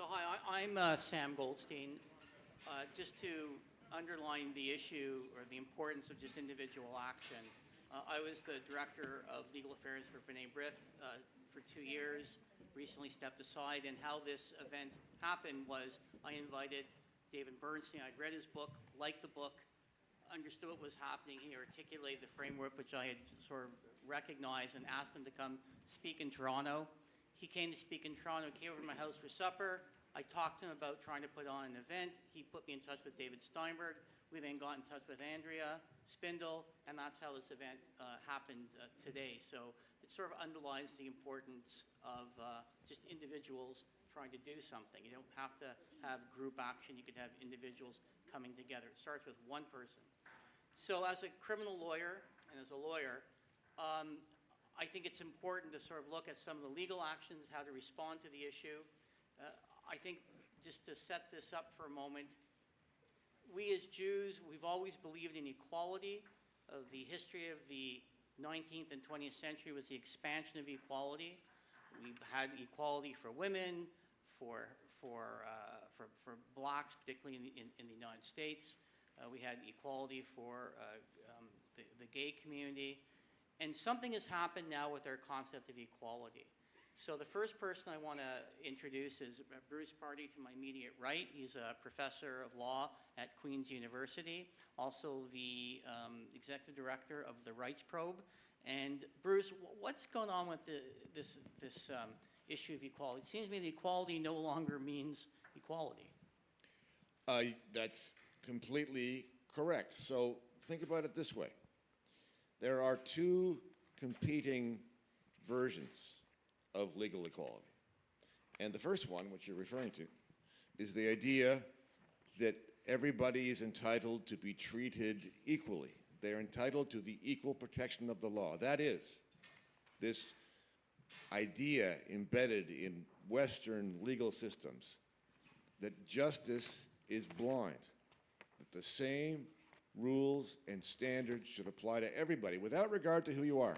So hi, I'm Sam Goldstein. Just to underline the issue or the importance of just individual action, I was the director of legal affairs for B'nai B'rith for 2 years, recently stepped aside, and how this event happened was I invited David Bernstein. I'd read his book, liked the book, understood what was happening. He articulated the framework which I had sort of recognized, and asked him to come speak in Toronto. He came to speak in Toronto, came over to my house for supper. I talked to him about trying to put on an event. He put me in touch with David Steinberg. We then got in touch with Andrea Spindle, and that's how this event happened today. So it sort of underlies the importance of just individuals trying to do something. You don't have to have group action. You could have individuals coming together. It starts with one person. So as a criminal lawyer and as a lawyer, I think it's important to sort of look at some of the legal actions, how to respond to the issue. I think just to set this up for a moment, we as Jews, we've always believed in equality. The history of the 19th and 20th century was the expansion of equality. We've had equality for women, for blacks, particularly in the United States. We had equality for the gay community. And something has happened now with our concept of equality. So the first person I want to introduce is Bruce Pardy to my immediate right. He's a professor of law at Queen's University, also the executive director of the Rights Probe. And Bruce, what's going on with this issue of equality? It seems to me that equality no longer means equality. That's completely correct. So think about it this way. There are two competing versions of legal equality. And the first one, which you're referring to, is the idea that everybody is entitled to be treated equally. They're entitled to the equal protection of the law. That is, this idea embedded in Western legal systems that justice is blind, that the same rules and standards should apply to everybody without regard to who you are,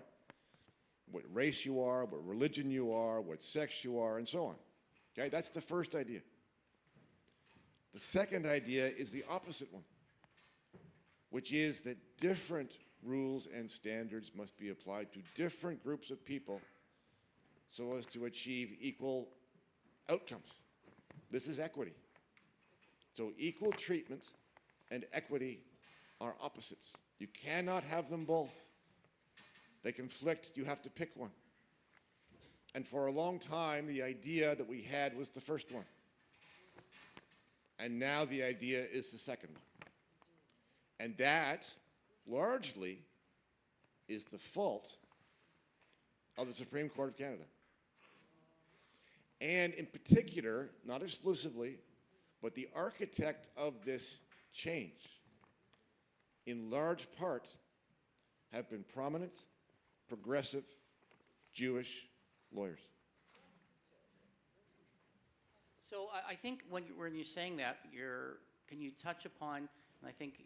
what race you are, what religion you are, what sex you are, and so on. Okay, that's the first idea. The second idea is the opposite one, which is that different rules and standards must be applied to different groups of people so as to achieve equal outcomes. This is equity. So equal treatment and equity are opposites. You cannot have them both. They conflict. You have to pick one. And for a long time, the idea that we had was the first one. And now the idea is the second one. And that, largely, is the fault of the Supreme Court of Canada. And in particular, not exclusively, but the architect of this change, in large part, have been prominent, progressive, Jewish lawyers. So I think when you're saying that, can you touch upon, and I think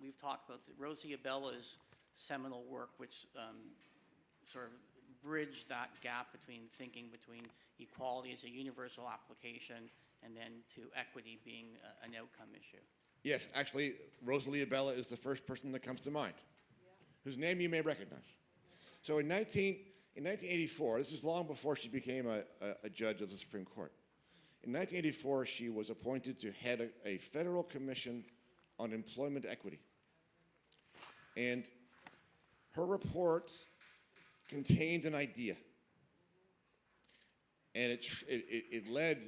we've talked about Rosie Abella's seminal work, which sort of bridged that gap between thinking between equality as a universal application and then to equity being an outcome issue. Yes, actually, Rosalie Abella is the first person that comes to mind, whose name you may recognize. So in 1984, this is long before she became a judge of the Supreme Court. In 1984, she was appointed to head a federal commission on employment equity. And her report contained an idea. And it led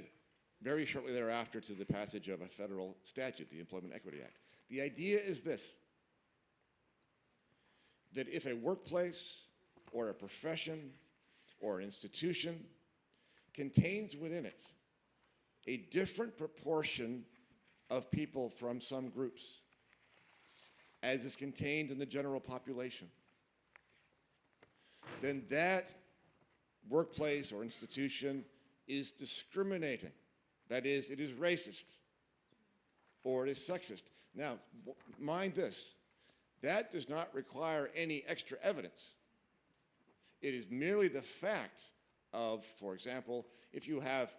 very shortly thereafter to the passage of a federal statute, the Employment Equity Act. The idea is this, that if a workplace or a profession or an institution contains within it a different proportion of people from some groups, as is contained in the general population, then that workplace or institution is discriminating. That is, it is racist or it is sexist. Now, mind this, that does not require any extra evidence. It is merely the fact of, for example, if you have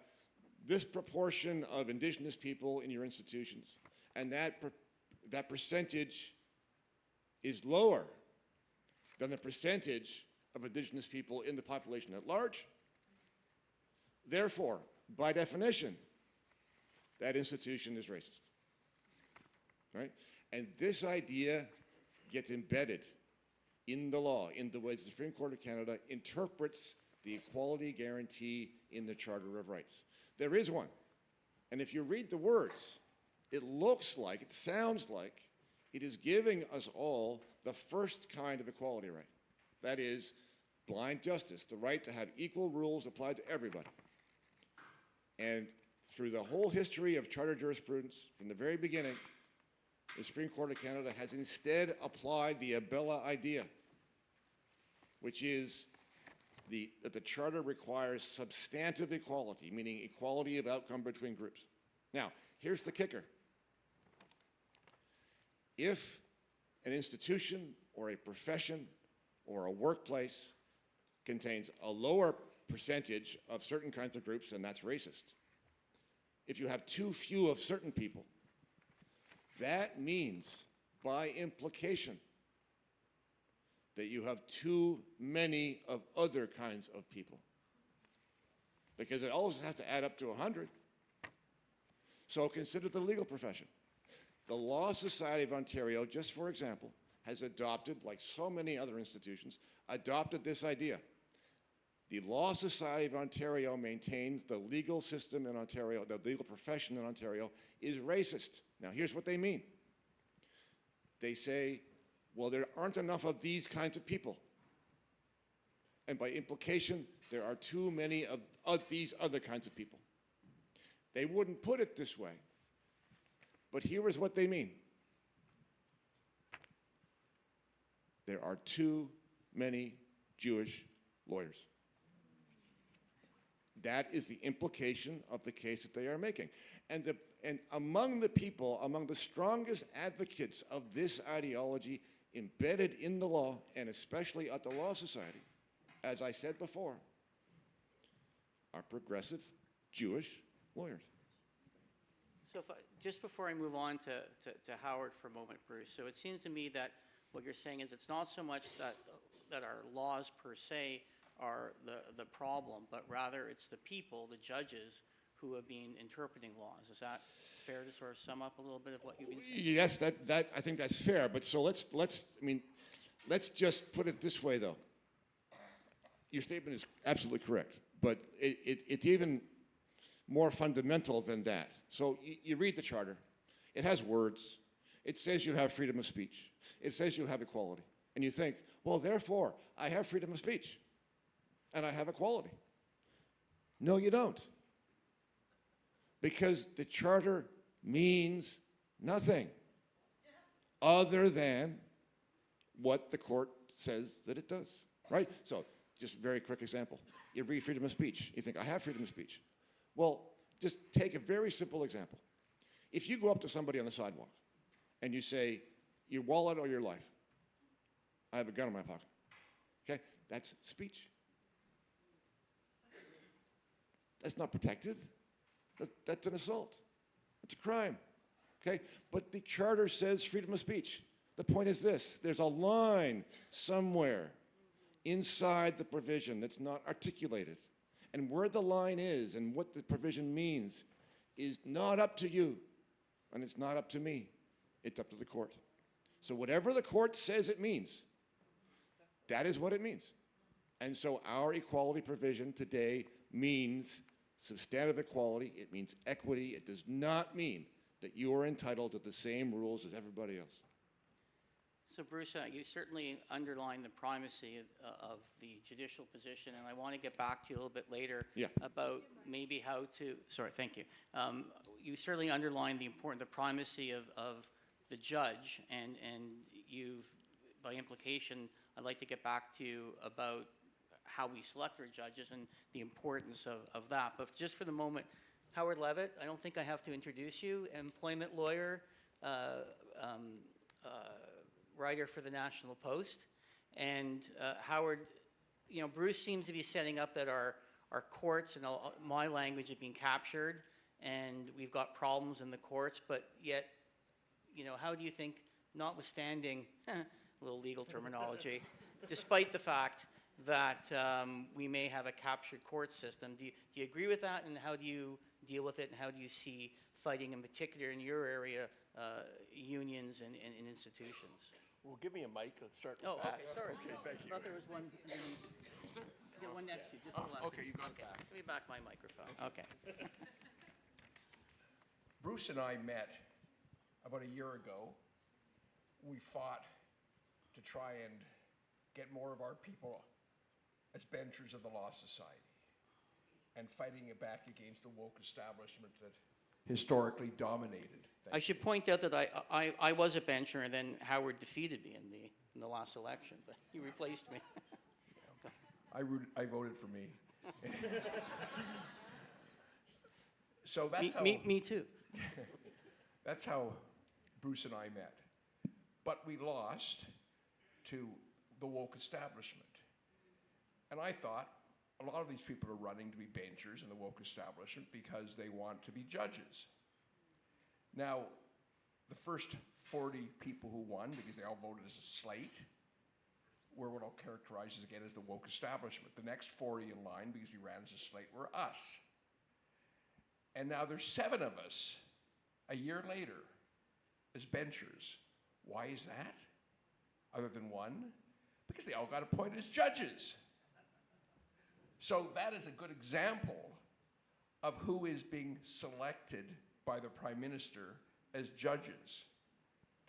this proportion of indigenous people in your institutions, and that percentage is lower than the percentage of indigenous people in the population at large. Therefore, by definition, that institution is racist, right? And this idea gets embedded in the law, in the way the Supreme Court of Canada interprets the equality guarantee in the Charter of Rights. There is one, and if you read the words, it looks like, it sounds like, it is giving us all the first kind of equality right. That is, blind justice, the right to have equal rules applied to everybody. And through the whole history of charter jurisprudence, from the very beginning, the Supreme Court of Canada has instead applied the Elmaleh idea, which is that the Charter requires substantive equality, meaning equality of outcome between groups. Now, here's the kicker. If an institution or a profession or a workplace contains a lower percentage of certain kinds of groups, then that's racist. If you have too few of certain people, that means, by implication, that you have too many of other kinds of people. Because it always has to add up to 100. So consider the legal profession. The Law Society of Ontario, just for example, has adopted, like so many other institutions, adopted this idea. The Law Society of Ontario maintains the legal system in Ontario, the legal profession in Ontario is racist. Now, here's what they mean. They say, well, there aren't enough of these kinds of people. And by implication, there are too many of these other kinds of people. They wouldn't put it this way, but here is what they mean. There are too many Jewish lawyers. That is the implication of the case that they are making. And among the people, among the strongest advocates of this ideology embedded in the law, and especially at the Law Society, as I said before, are progressive Jewish lawyers. So just before I move on to Howard for a moment, Bruce, so it seems to me that what you're saying is it's not so much that our laws per se are the problem, but rather it's the people, the judges, who have been interpreting laws. Is that fair to sort of sum up a little bit of what you've been saying? Yes, that I think that's fair. But so let's just put it this way, though. Your statement is absolutely correct, but it's even more fundamental than that. So you read the Charter. It has words. It says you have freedom of speech. It says you have equality. And you think, well, therefore, I have freedom of speech, and I have equality. No, you don't. Because the Charter means nothing other than what the court says that it does, right? So just a very quick example. You read freedom of speech. You think, I have freedom of speech. Well, just take a very simple example. If you go up to somebody on the sidewalk and you say, your wallet or your life, I have a gun in my pocket, okay? That's speech. That's not protected. That's an assault. It's a crime, okay? But the Charter says freedom of speech. The point is this. There's a line somewhere inside the provision that's not articulated. And where the line is and what the provision means is not up to you, and it's not up to me. It's up to the court. So whatever the court says it means, that is what it means. And so our equality provision today means substantive equality. It means equity. It does not mean that you are entitled to the same rules as everybody else. So, Bruce, you certainly underlined the primacy of the judicial position, and I want to get back to you a little bit later about maybe how to. Sorry, thank you. You certainly underlined the primacy of the judge, and you've, by implication, I'd like to get back to you about how we select our judges and the importance of that. But just for the moment, Howard Levitt, I don't think I have to introduce you, employment lawyer, writer for the National Post. And Howard, Bruce seems to be setting up that our our courts and my language have been captured, and we've got problems in the courts, but yet, how do you think, notwithstanding a little legal terminology, despite the fact that we may have a captured court system, do you agree with that, and how do you deal with it, and how do you see fighting, in particular in your area, unions and institutions? Well, give me a mic. Let's start with Oh, that. okay, sorry. Okay, thank you. I thought there was one. Get one next to you, just to the left. Okay, you got it back. Give me back my microphone. Okay. Bruce and I met about a year ago. We fought to try and get more of our people as benchers of the Law Society and fighting it back against the woke establishment that historically dominated. I should point out that I was a bencher, and then Howard defeated me in the last election, but he replaced me. I voted for me. So that's how... Me too. That's how Bruce and I met. But we lost to the woke establishment. And I thought, a lot of these people are running to be benchers in the woke establishment because they want to be judges. Now, the first 40 people who won, because they all voted as a slate, were what I'll characterize again as the woke establishment. The next 40 in line, because we ran as a slate, were us. And now there's 7 of us a year later as benchers. Why is that? Other than one? Because they all got appointed as judges. So that is a good example of who is being selected by the Prime Minister as judges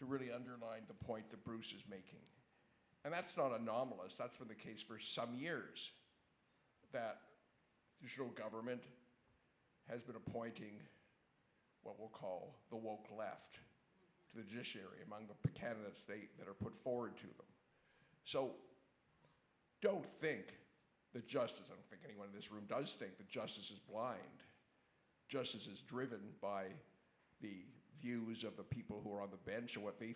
to really underline the point that Bruce is making. And that's not anomalous. That's been the case for some years, that the federal government has been appointing what we'll call the woke left to the judiciary among the candidates that are put forward to them. So don't think that justice, I don't think anyone in this room does think that justice is blind. Justice is driven by the views of the people who are on the bench and what they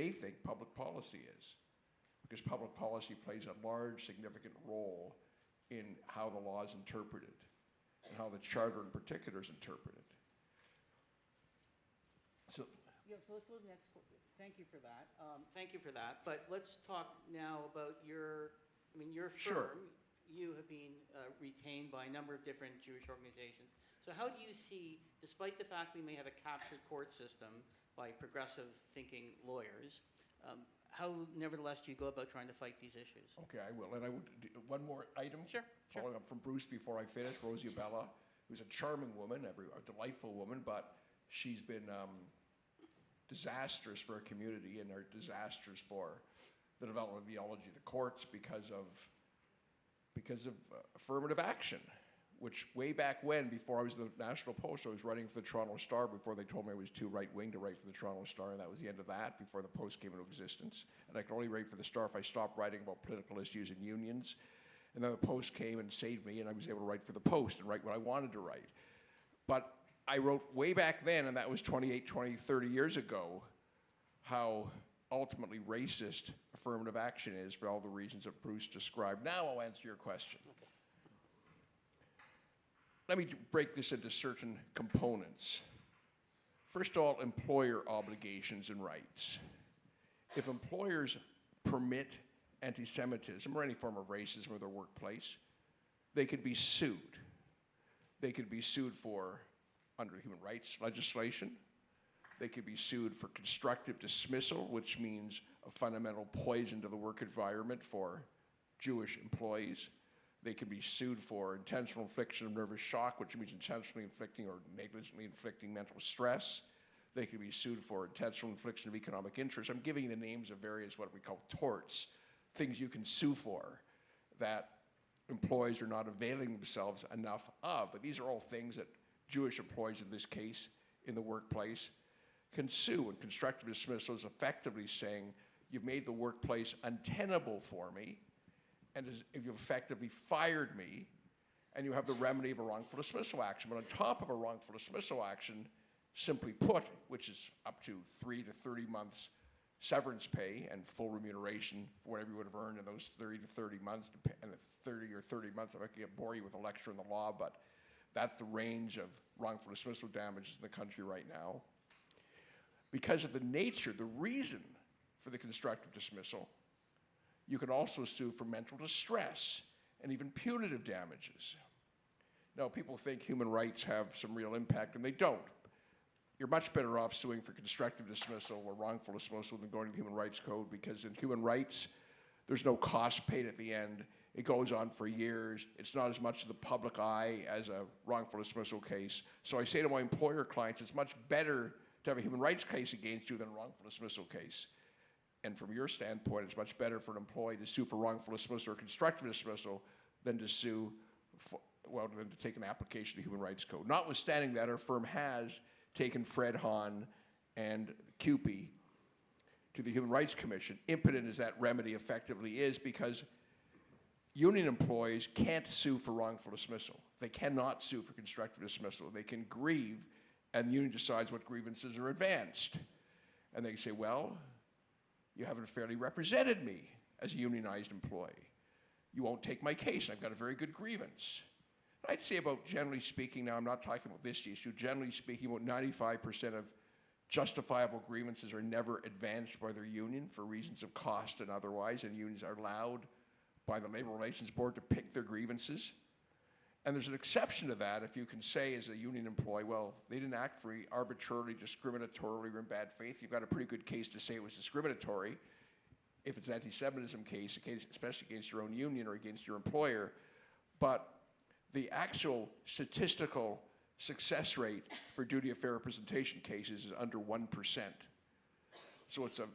think public policy is. Because public policy plays a large, significant role in how the law is interpreted and how the Charter in particular is interpreted. So let's go to the next. Thank you for that. Thank you for that. But let's talk now about your firm. Sure. You have been retained by a number of different Jewish organizations. So how do you see, despite the fact we may have a captured court system by progressive thinking lawyers, how nevertheless do you go about trying to fight these issues? Okay, I will. And I would do one more item. Sure. Following up from Bruce before I finish, Rosie Bella, who's a charming woman, a delightful woman, but she's been disastrous for our community and are disastrous for the development of theology of the courts because of affirmative action, which way back when, before I was the National Post, I was writing for the Toronto Star before they told me I was too right-wing to write for the Toronto Star, and that was the end of that before the Post came into existence. And I could only write for the Star if I stopped writing about political issues and unions. And then the Post came and saved me, and I was able to write for the Post and write what I wanted to write. But I wrote way back then, and that was 28, 20, 30 years ago, how ultimately racist affirmative action is for all the reasons that Bruce described. Now I'll answer your question. Okay. Let me break this into certain components. First of all, employer obligations and rights. If employers permit anti-Semitism or any form of racism in their workplace, they could be sued. They could be sued for under human rights legislation. They could be sued for constructive dismissal, which means a fundamental poison to the work environment for Jewish employees. They can be sued for intentional infliction of nervous shock, which means intentionally inflicting or negligently inflicting mental stress. They can be sued for intentional infliction of economic interest. I'm giving you the names of various what we call torts, things you can sue for that employees are not availing themselves enough of. But these are all things that Jewish employees in this case in the workplace can sue. And constructive dismissal is effectively saying, you've made the workplace untenable for me, and if you've effectively fired me, and you have the remedy of a wrongful dismissal action. But on top of a wrongful dismissal action, simply put, which is up to 3 to 30 months severance pay and full remuneration for whatever you would have earned in those 30 to 30 months, and 30 or 30 months, I might bore you with a lecture on the law, but that's the range of wrongful dismissal damages in the country right now. Because of the nature, the reason for the constructive dismissal, you can also sue for mental distress and even punitive damages. Now, people think human rights have some real impact, and they don't. You're much better off suing for constructive dismissal or wrongful dismissal than going to the Human Rights Code, because in human rights, there's no cost paid at the end. It goes on for years. It's not as much in the public eye as a wrongful dismissal case. So I say to my employer clients, it's much better to have a human rights case against you than a wrongful dismissal case. And from your standpoint, it's much better for an employee to sue for wrongful dismissal or constructive dismissal than to sue for, well, than to take an application to the Human Rights Code. Notwithstanding that, our firm has taken Fred Hahn and CUPE to the Human Rights Commission, impotent as that remedy effectively is, because union employees can't sue for wrongful dismissal. They cannot sue for constructive dismissal. They can grieve, and the union decides what grievances are advanced. And they say, well, you haven't fairly represented me as a unionized employee. You won't take my case. I've got a very good grievance. I'd say about, generally speaking, now I'm not talking about this issue, generally speaking, about 95% of justifiable grievances are never advanced by their union for reasons of cost and otherwise, and unions are allowed by the Labor Relations Board to pick their grievances. And there's an exception to that if you can say as a union employee, well, they didn't act free, arbitrarily, discriminatorily, or in bad faith. You've got a pretty good case to say it was discriminatory. If it's an anti-Semitism case, especially against your own union or against your employer. But the actual statistical success rate for duty of fair representation cases is under 1%. So it's an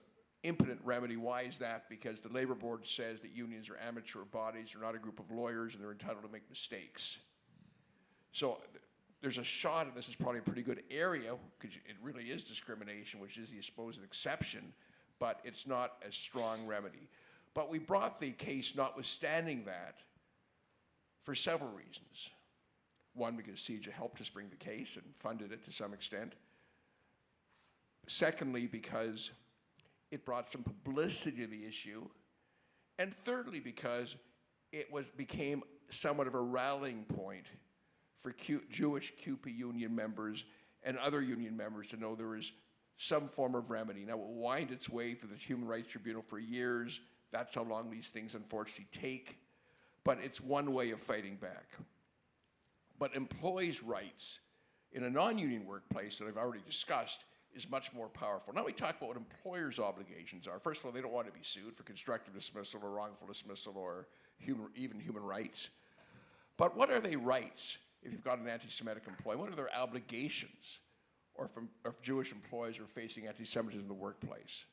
impotent remedy. Why is that? Because the Labor Board says that unions are amateur bodies, they're not a group of lawyers, and they're entitled to make mistakes. So there's a shot, and this is probably a pretty good area, because it really is discrimination, which is, I suppose, an exception, but it's not a strong remedy. But we brought the case notwithstanding that for several reasons. One, because CEJA helped us bring the case and funded it to some extent. Secondly, because it brought some publicity to the issue. And thirdly, because it became somewhat of a rallying point for Jewish CUPE union members and other union members to know there is some form of remedy. Now, it will wind its way through the Human Rights Tribunal for years. That's how long these things unfortunately take. But it's one way of fighting back. But employees' rights in a non-union workplace that I've already discussed is much more powerful. Now we talk about what employers' obligations are. First of all, they don't want to be sued for constructive dismissal or wrongful dismissal or even human rights. But what are their rights if you've got an anti-Semitic employee? What are their obligations? Or if Jewish employees are facing anti-Semitism in the workplace?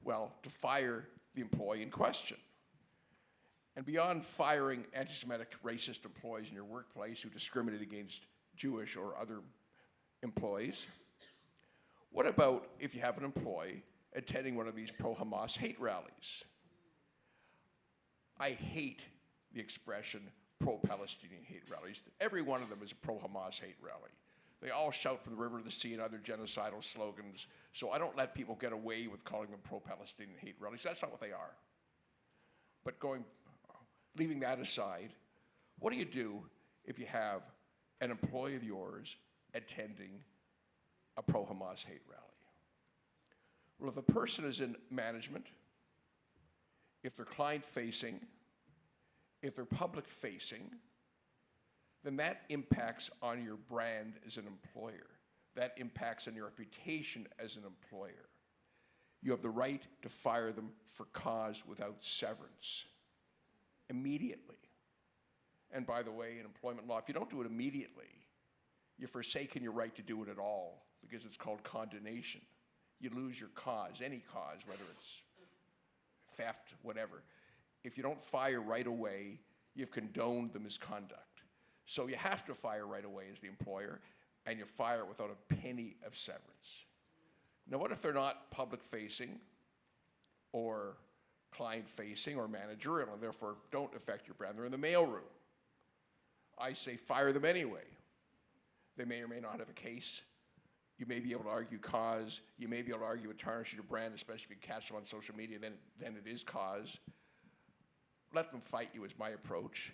Well, to fire the employee in question. And beyond firing anti-Semitic racist employees in your workplace who discriminate against Jewish or other employees, what about if you have an employee attending one of these pro-Hamas hate rallies? I hate the expression pro-Palestinian hate rallies. Every one of them is a pro-Hamas hate rally. They all shout from the river to the sea and other genocidal slogans, so I don't let people get away with calling them pro-Palestinian hate rallies. That's not what they are. But leaving that aside, what do you do if you have an employee of yours attending a pro-Hamas hate rally? Well, if a person is in management, if they're client-facing, if they're public-facing, then that impacts on your brand as an employer. That impacts on your reputation as an employer. You have the right to fire them for cause without severance. Immediately. And by the way, in employment law, if you don't do it immediately, you're forsaking your right to do it at all, because it's called condonation. You lose your cause, any cause, whether it's theft, whatever. If you don't fire right away, you've condoned the misconduct. So you have to fire right away as the employer, and you fire without a penny of severance. Now, what if they're not public-facing or client-facing or managerial, and therefore don't affect your brand? They're in the mailroom. I say fire them anyway. They may or may not have a case. you may be able to argue cause, you may be able to argue it tarnishes your brand, especially if you catch them on social media, then it is cause. Let them fight you is my approach.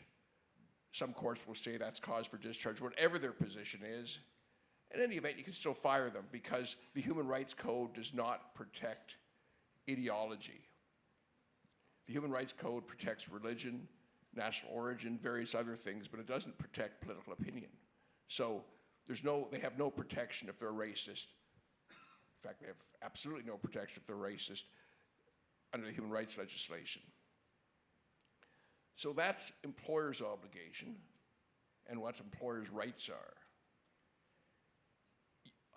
Some courts will say that's cause for discharge, whatever their position is. In any event, you can still fire them because the Human Rights Code does not protect ideology. The Human Rights Code protects religion, national origin, various other things, but it doesn't protect political opinion. So they have no protection if they're racist. In fact, they have absolutely no protection if they're racist under the human rights legislation. So that's employers' obligation and what employers' rights are.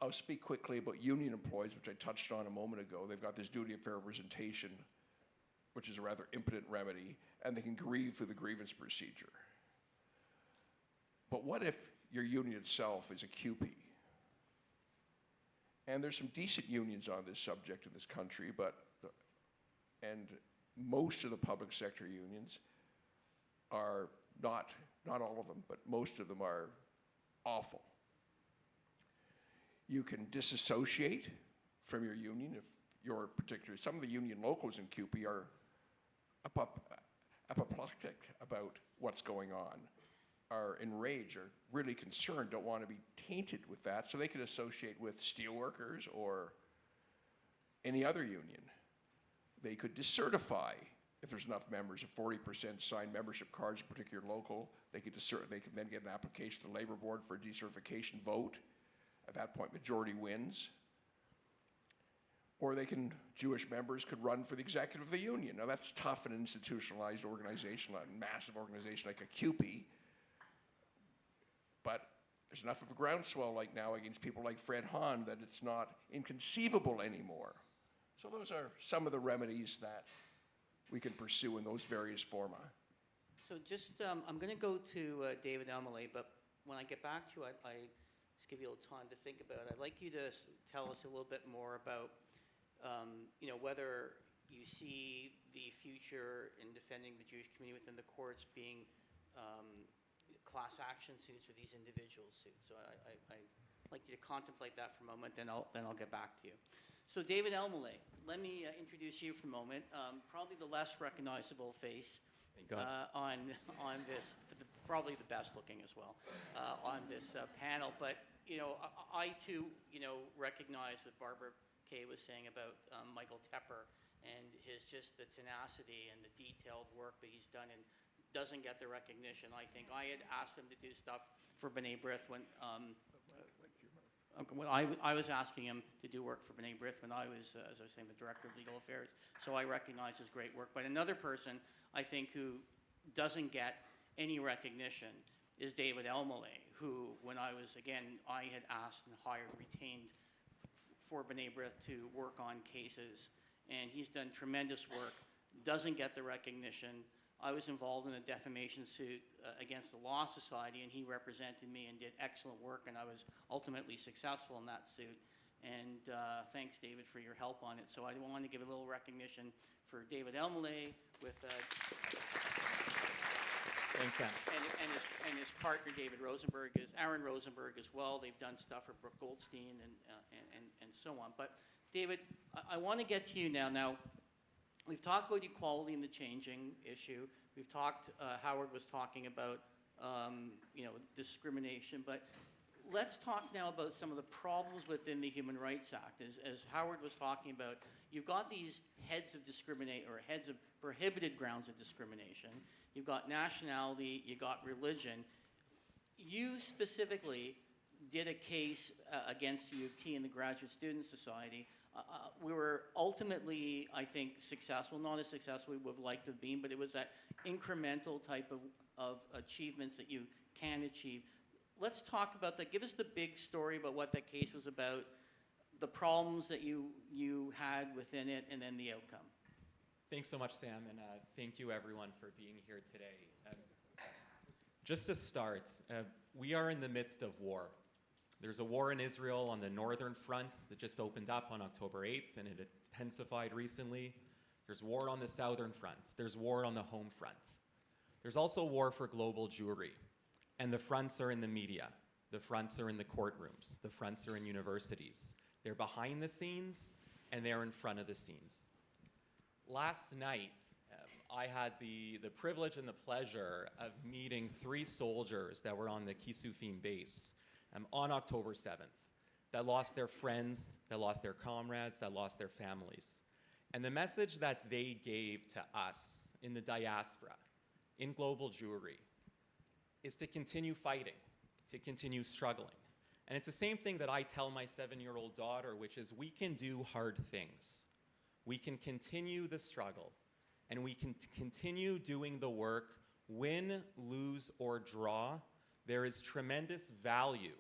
I'll speak quickly about union employees, which I touched on a moment ago. They've got this duty of fair representation, which is a rather impotent remedy, and they can grieve through the grievance procedure. But what if your union itself is a QP? And there's some decent unions on this subject in this country, and most of the public sector unions are not all of them, but most of them are awful. You can disassociate from your union if you're particularly, some of the union locals in QP are apoplectic about what's going on, are enraged, are really concerned, don't want to be tainted with that, so they could associate with steelworkers or any other union. They could decertify if there's enough members, if 40% sign membership cards, a particular local, they could then get an application to the labor board for a decertification vote. At that point, majority wins. Or Jewish members could run for the executive of the union. Now that's tough in an institutionalized organization, a massive organization like a QP. But there's enough of a groundswell like now against people like Fred Hahn that it's not inconceivable anymore. So those are some of the remedies that we can pursue in those various forma. So just, I'm going to go to David Elmaleh, but when I get back to you, I just give you a little time to think about it. I'd like you to tell us a little bit more about, whether you see the future in defending the Jewish community within the courts being class action suits or these individual suits. So I'd like you to contemplate that for a moment, then I'll get back to you. So David Elmaleh, let me introduce you for a moment. Probably the less recognizable face on this, but probably the best looking as well on this panel. But I too recognize what Barbara Kay was saying about Michael Tepper and the tenacity and the detailed work that he's done and doesn't get the recognition. I think I had asked him to do stuff for B'nai B'rith when I was asking him to do work for B'nai B'rith when I was, as I was saying, the Director of Legal Affairs. So I recognize his great work. But another person, I think, who doesn't get any recognition is David Elmaleh, who, when I had asked and retained for B'nai B'rith to work on cases. And he's done tremendous work, doesn't get the recognition. I was involved in a defamation suit against the Law Society, and he represented me and did excellent work, and I was ultimately successful in that suit. And thanks, David, for your help on it. So I want to give a little recognition for David Elmaleh with Thanks, Sam. and his partner, Aaron Rosenberg as well. They've done stuff for Brooke Goldstein and so on. But David, I want to get to you now. Now, we've talked about equality and the changing issue. We've talked, Howard was talking about, discrimination, but let's talk now about some of the problems within the Human Rights Act. As Howard was talking about, you've got these heads of prohibited grounds of discrimination. You've got nationality, you've got religion. You specifically did a case against U of T and the Graduate Student Society. We were ultimately, I think, successful, not as successful as we would have liked to have been, but it was that incremental type of achievements that you can achieve. Let's talk about that. Give us the big story about what that case was about, the problems that you had within it, and then the outcome. Thanks so much, Sam, and thank you, everyone, for being here today. Just to start, we are in the midst of war. There's a war in Israel on the northern front that just opened up on October 8th, and it intensified recently. There's war on the southern front. There's war on the home front. There's also war for global Jewry, and the fronts are in the media. The fronts are in the courtrooms. The fronts are in universities. They're behind the scenes, and they're in front of the scenes. Last night, I had the privilege and the pleasure of meeting 3 soldiers that were on the Kisufim base on October 7th, that lost their friends, that lost their comrades, that lost their families. And the message that they gave to us in the diaspora, in global Jewry, is to continue fighting, to continue struggling. And it's the same thing that I tell my 7-year-old daughter, which is we can do hard things. We can continue the struggle, and we can continue doing the work. Win, lose, or draw, there is tremendous value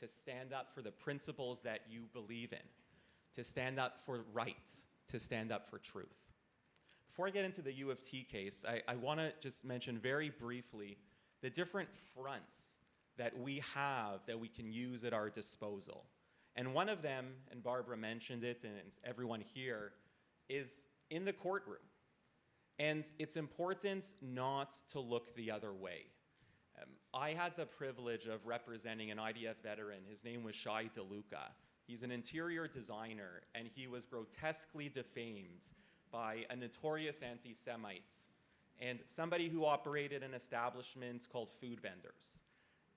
to stand up for the principles that you believe in, to stand up for right, to stand up for truth. Before I get into the U of T case, I want to just mention very briefly the different fronts that we have that we can use at our disposal. And one of them, and Barbara mentioned it, and everyone here, is in the courtroom. And it's important not to look the other way. I had the privilege of representing an IDF veteran. His name was Shai DeLuca. He's an interior designer, and he was grotesquely defamed by a notorious anti-Semite and somebody who operated an establishment called Food Vendors.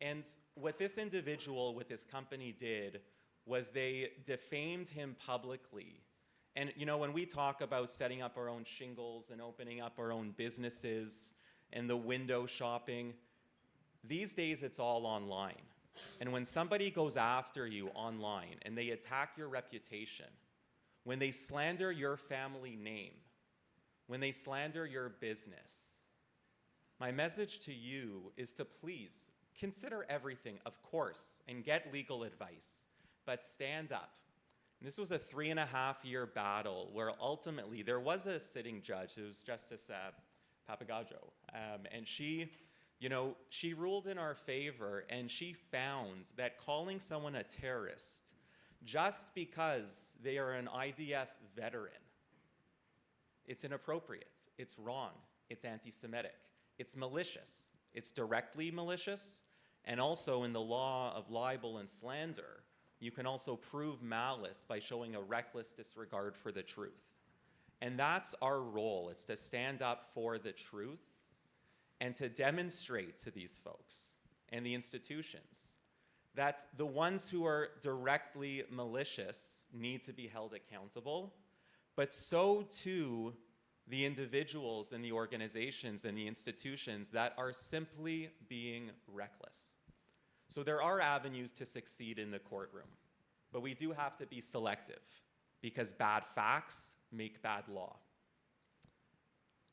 And what this individual with this company did was they defamed him publicly. And you know, when we talk about setting up our own shingles and opening up our own businesses and the window shopping, these days it's all online. And when somebody goes after you online and they attack your reputation, when they slander your family name, when they slander your business, my message to you is to please consider everything, of course, and get legal advice, but stand up. And this was a 3.5-year battle where ultimately there was a sitting judge. It was Justice Papagajo, and she ruled in our favor, and she found that calling someone a terrorist just because they are an IDF veteran, it's inappropriate, it's wrong, it's anti-Semitic, it's malicious, it's directly malicious, and also in the law of libel and slander, you can also prove malice by showing a reckless disregard for the truth. And that's our role. It's to stand up for the truth and to demonstrate to these folks and the institutions that the ones who are directly malicious need to be held accountable, but so too the individuals and the organizations and the institutions that are simply being reckless. So there are avenues to succeed in the courtroom, but we do have to be selective because bad facts make bad law.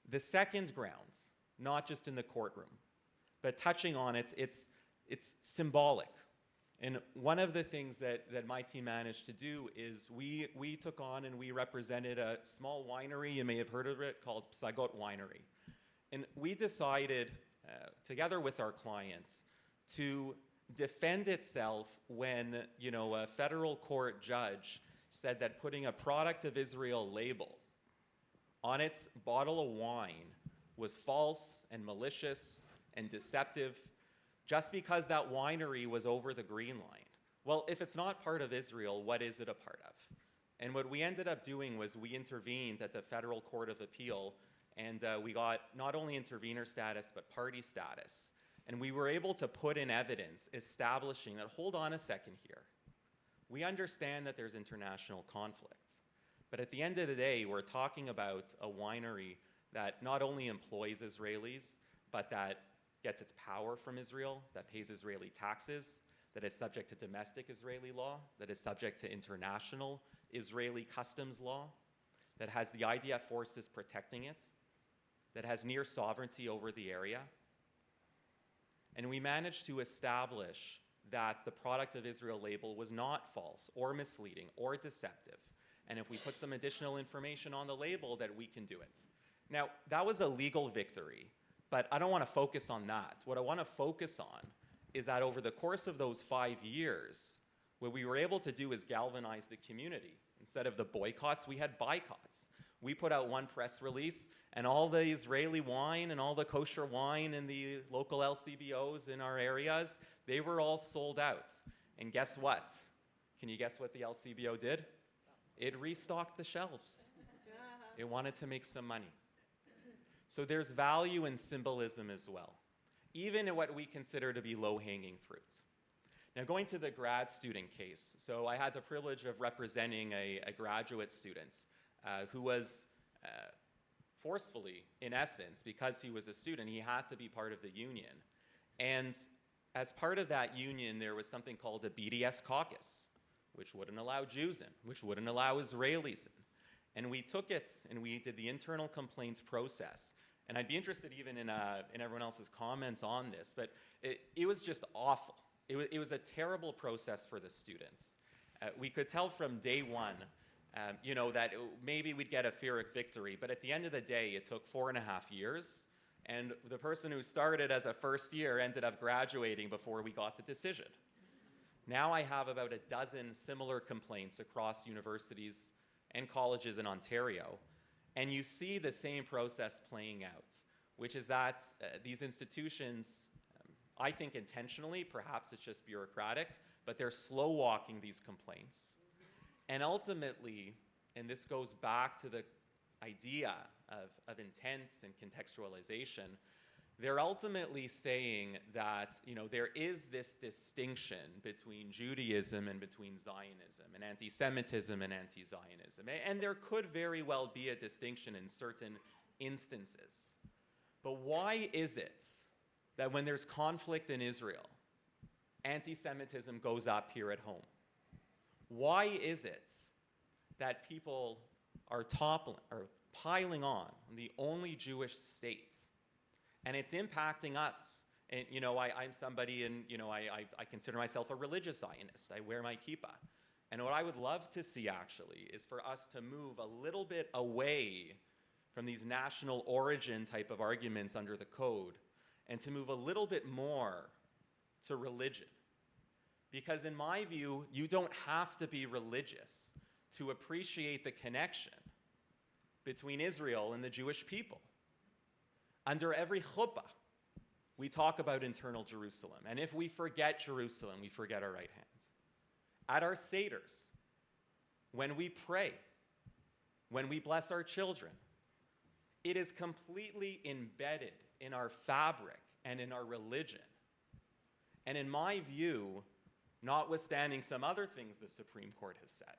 The second ground, not just in the courtroom, but touching on it, it's symbolic. And one of the things that my team managed to do is we took on and we represented a small winery, you may have heard of it, called Psagot Winery. And we decided, together with our clients, to defend itself when a federal court judge said that putting a product of Israel label on its bottle of wine was false and malicious and deceptive just because that winery was over the green line. Well, if it's not part of Israel, what is it a part of? And what we ended up doing was we intervened at the Federal Court of Appeal, and we got not only intervener status, but party status. And we were able to put in evidence establishing that, hold on a second here. We understand that there's international conflict. But at the end of the day, we're talking about a winery that not only employs Israelis, but that gets its power from Israel, that pays Israeli taxes, that is subject to domestic Israeli law, that is subject to international Israeli customs law, that has the IDF forces protecting it, that has near sovereignty over the area. And we managed to establish that the product of Israel label was not false or misleading or deceptive. And if we put some additional information on the label, that we can do it. Now, that was a legal victory, but I don't want to focus on that. What I want to focus on is that over the course of those 5 years, What we were able to do is galvanize the community. Instead of the boycotts, we had boycotts. We put out one press release, and all the Israeli wine and all the kosher wine in the local LCBOs in our areas, they were all sold out. And guess what? Can you guess what the LCBO did? It restocked the shelves. It wanted to make some money. So there's value in symbolism as well, even in what we consider to be low-hanging fruit. Now, going to the grad student case, so I had the privilege of representing a graduate student who was forcefully, in essence, because he was a student, he had to be part of the union. And as part of that union, there was something called a BDS caucus, which wouldn't allow Jews in, which wouldn't allow Israelis in. And we took it and we did the internal complaints process. And I'd be interested even in everyone else's comments on this, but it was just awful. It was a terrible process for the students. We could tell from day one, that maybe we'd get a Pyrrhic victory, but at the end of the day, it took 4.5 years, and the person who started as a first year ended up graduating before we got the decision. Now I have about a dozen similar complaints across universities and colleges in Ontario, and you see the same process playing out, which is that these institutions, I think intentionally, perhaps it's just bureaucratic, but they're slow-walking these complaints. And ultimately, and this goes back to the idea of intent and contextualization, they're ultimately saying that there is this distinction between Judaism and between Zionism, and anti-Semitism and anti-Zionism. And there could very well be a distinction in certain instances. But why is it that when there's conflict in Israel, anti-Semitism goes up here at home? Why is it that people are piling on the only Jewish state, and it's impacting us? And I'm somebody, and I consider myself a religious Zionist. I wear my kippah, and what I would love to see actually is for us to move a little bit away from these national origin type of arguments under the code, and to move a little bit more to religion. Because in my view, you don't have to be religious to appreciate the connection between Israel and the Jewish people. Under every chuppah, we talk about internal Jerusalem. And if we forget Jerusalem, we forget our right hand. At our seders, when we pray, when we bless our children, it is completely embedded in our fabric and in our religion. And in my view, notwithstanding some other things the Supreme Court has said,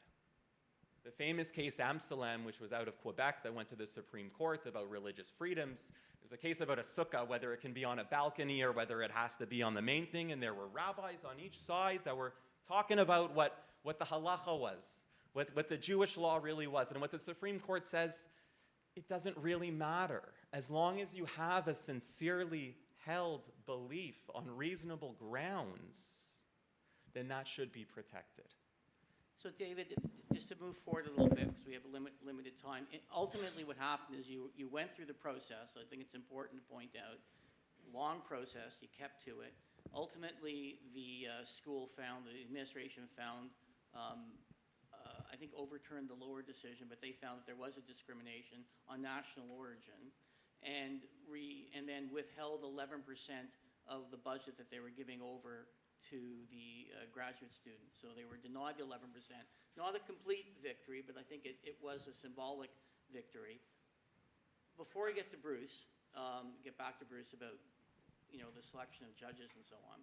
the famous case Amsterdam, which was out of Quebec, that went to the Supreme Court about religious freedoms. There's a case about a sukkah, whether it can be on a balcony or whether it has to be on the main thing, and there were rabbis on each side that were talking about what the halacha was, what the Jewish law really was. And what the Supreme Court says, it doesn't really matter. As long as you have a sincerely held belief on reasonable grounds, then that should be protected. So David, just to move forward a little bit, because we have a limited time, ultimately what happened is you went through the process. I think it's important to point out, long process, you kept to it. Ultimately, the administration found, I think overturned the lower decision, but they found that there was a discrimination on national origin, and then withheld 11% of the budget that they were giving over to the graduate students. So they were denied the 11%. Not a complete victory, but I think it was a symbolic victory. Before I get to Bruce, get back to Bruce about the selection of judges and so on.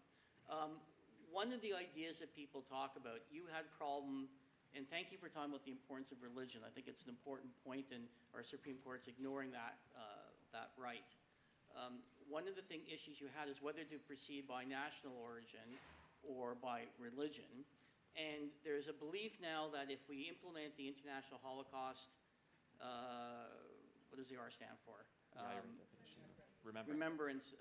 One of the ideas that people talk about, you had problem, and thank you for talking about the importance of religion. I think it's an important point, and our Supreme Court's ignoring that right. One of the issues you had is whether to proceed by national origin or by religion. And there's a belief now that if we implement the International Holocaust, what does the R stand for? Remembrance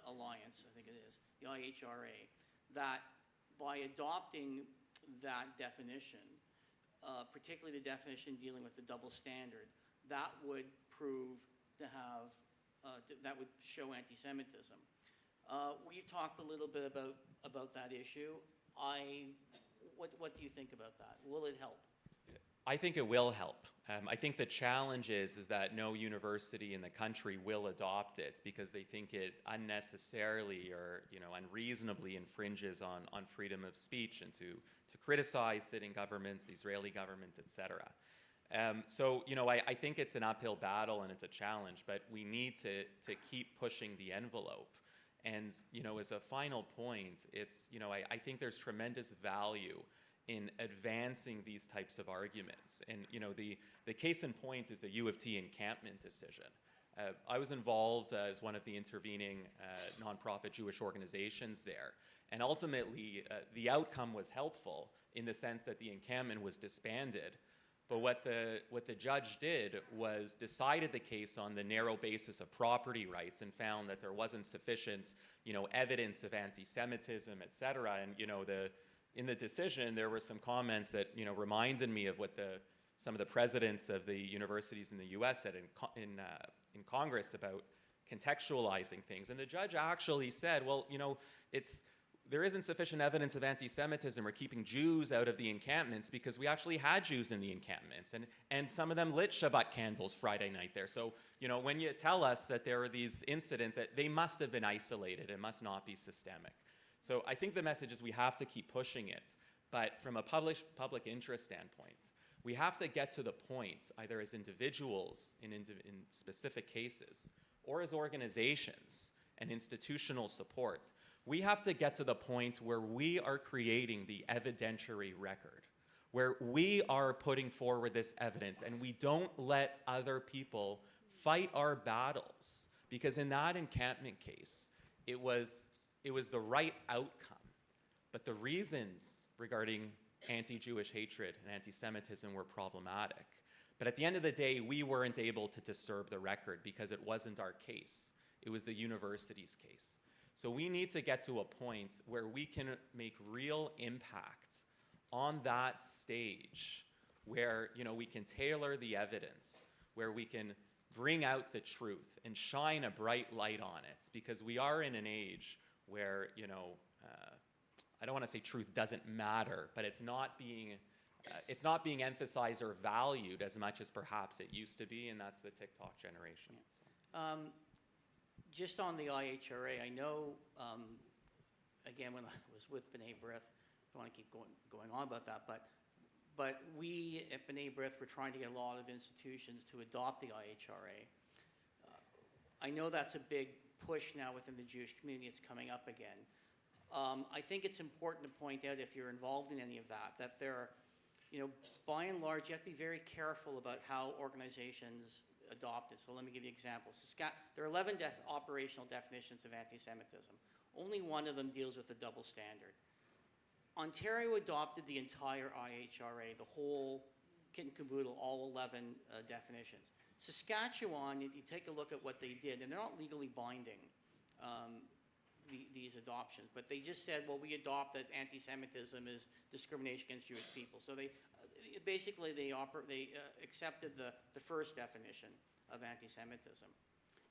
Alliance, I think it is, the IHRA, that by adopting that definition, particularly the definition dealing with the double standard, that would prove to have that would show anti-Semitism. We've talked a little bit about that issue. I What do you think about that? Will it help? I think it will help. I think the challenge is that no university in the country will adopt it because they think it unnecessarily or unreasonably infringes on freedom of speech and to criticize sitting governments, the Israeli government, etc. So I think it's an uphill battle and it's a challenge, but we need to keep pushing the envelope. And as a final point, I think there's tremendous value in advancing these types of arguments. And the case in point is the U of T encampment decision. I was involved as one of the intervening nonprofit Jewish organizations there. And ultimately, the outcome was helpful in the sense that the encampment was disbanded. But what the judge did was decided the case on the narrow basis of property rights and found that there wasn't sufficient, evidence of anti-Semitism, et cetera. And, in the decision, there were some comments that, reminded me of what some of the presidents of the universities in the U.S. said in Congress about contextualizing things. And the judge actually said, well, there isn't sufficient evidence of anti-Semitism or keeping Jews out of the encampments because we actually had Jews in the encampments. And some of them lit Shabbat candles Friday night there. So, when you tell us that there are these incidents, that they must have been isolated, it must not be systemic. So I think the message is we have to keep pushing it. But from a public interest standpoint, we have to get to the point, either as individuals in specific cases or as organizations and institutional support, we have to get to the point where we are creating the evidentiary record, where we are putting forward this evidence and we don't let other people fight our battles. Because in that encampment case, it was the right outcome. But the reasons regarding anti-Jewish hatred and anti-Semitism were problematic. But at the end of the day, we weren't able to disturb the record because it wasn't our case. It was the university's case. So we need to get to a point where we can make real impact on that stage, where we can tailor the evidence, where we can bring out the truth and shine a bright light on it, because we are in an age where I don't want to say truth doesn't matter, but it's not being emphasized or valued as much as perhaps it used to be, and that's the TikTok generation. Yeah. Just on the IHRA, I know, again, when I was with B'nai B'rith, I don't want to keep going on about that, but we at B'nai B'rith were trying to get a lot of institutions to adopt the IHRA. I know that's a big push now within the Jewish community. It's coming up again. I think it's important to point out, if you're involved in any of that there are, by and large, you have to be very careful about how organizations adopt it. So let me give you examples. There are 11 operational definitions of anti-Semitism. Only one of them deals with the double standard. Ontario adopted the entire IHRA, the whole kit and caboodle, all 11 definitions. Saskatchewan, you take a look at what they did, and they're not legally binding, these adoptions, but they just said, well, we adopt that anti-Semitism is discrimination against Jewish people. So they accepted the first definition of anti-Semitism.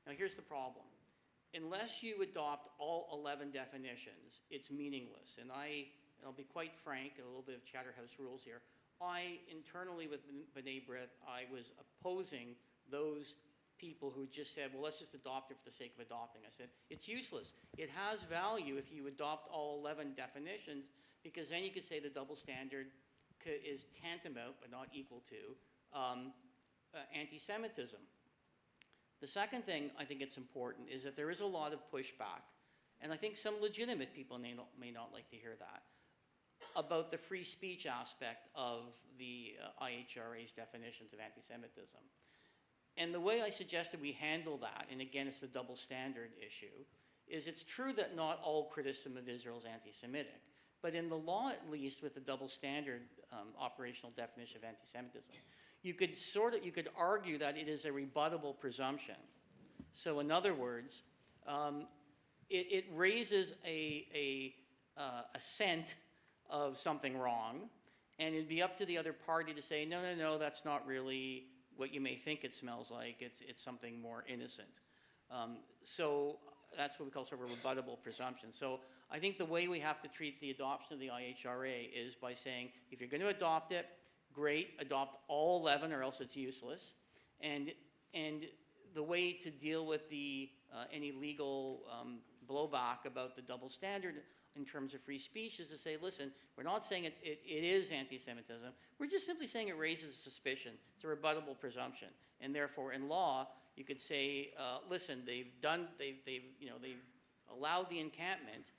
Now here's the problem. Unless you adopt all 11 definitions, it's meaningless. And I'll be quite frank, a little bit of Chatterhouse rules here. Internally with B'nai B'rith, I was opposing those people who just said, well, let's just adopt it for the sake of adopting. I said, it's useless. It has value if you adopt all 11 definitions, because then you could say the double standard is tantamount, but not equal to, anti-Semitism. The second thing I think it's important is that there is a lot of pushback, and I think some legitimate people may not like to hear that, about the free speech aspect of the IHRA's definitions of anti-Semitism. And the way I suggested we handle that, and again it's the double standard issue, is it's true that not all criticism of Israel is anti-Semitic, but in the law at least, with the double standard operational definition of anti-Semitism, you could argue that it is a rebuttable presumption. So in other words, it raises a scent of something wrong, and it'd be up to the other party to say, no, that's not really what you may think it smells like. It's something more innocent. So that's what we call sort of a rebuttable presumption. So I think the way we have to treat the adoption of the IHRA is by saying, if you're going to adopt it, great, adopt all 11 or else it's useless. And the way to deal with the any legal blowback about the double standard in terms of free speech is to say, listen, we're not saying it is anti-Semitism. We're just simply saying it raises suspicion. It's a rebuttable presumption. And therefore, in law, you could say, listen, they've allowed the encampment.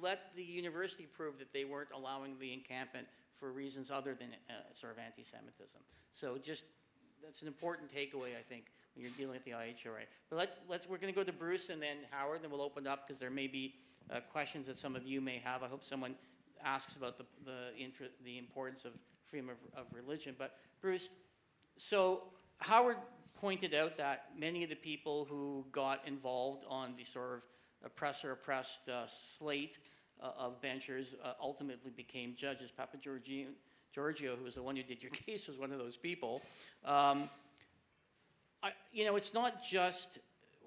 Let the university prove that they weren't allowing the encampment for reasons other than sort of anti-Semitism. So that's an important takeaway, I think, when you're dealing with the IHRA. But we're going to go to Bruce and then Howard, then we'll open up because there may be questions that some of you may have. I hope someone asks about the importance of freedom of religion. But Bruce, so Howard pointed out that many of the people who got involved on the sort of oppressor-oppressed slate of benchers ultimately became judges. Papa Giorgio, who was the one who did your case, was one of those people. It's not just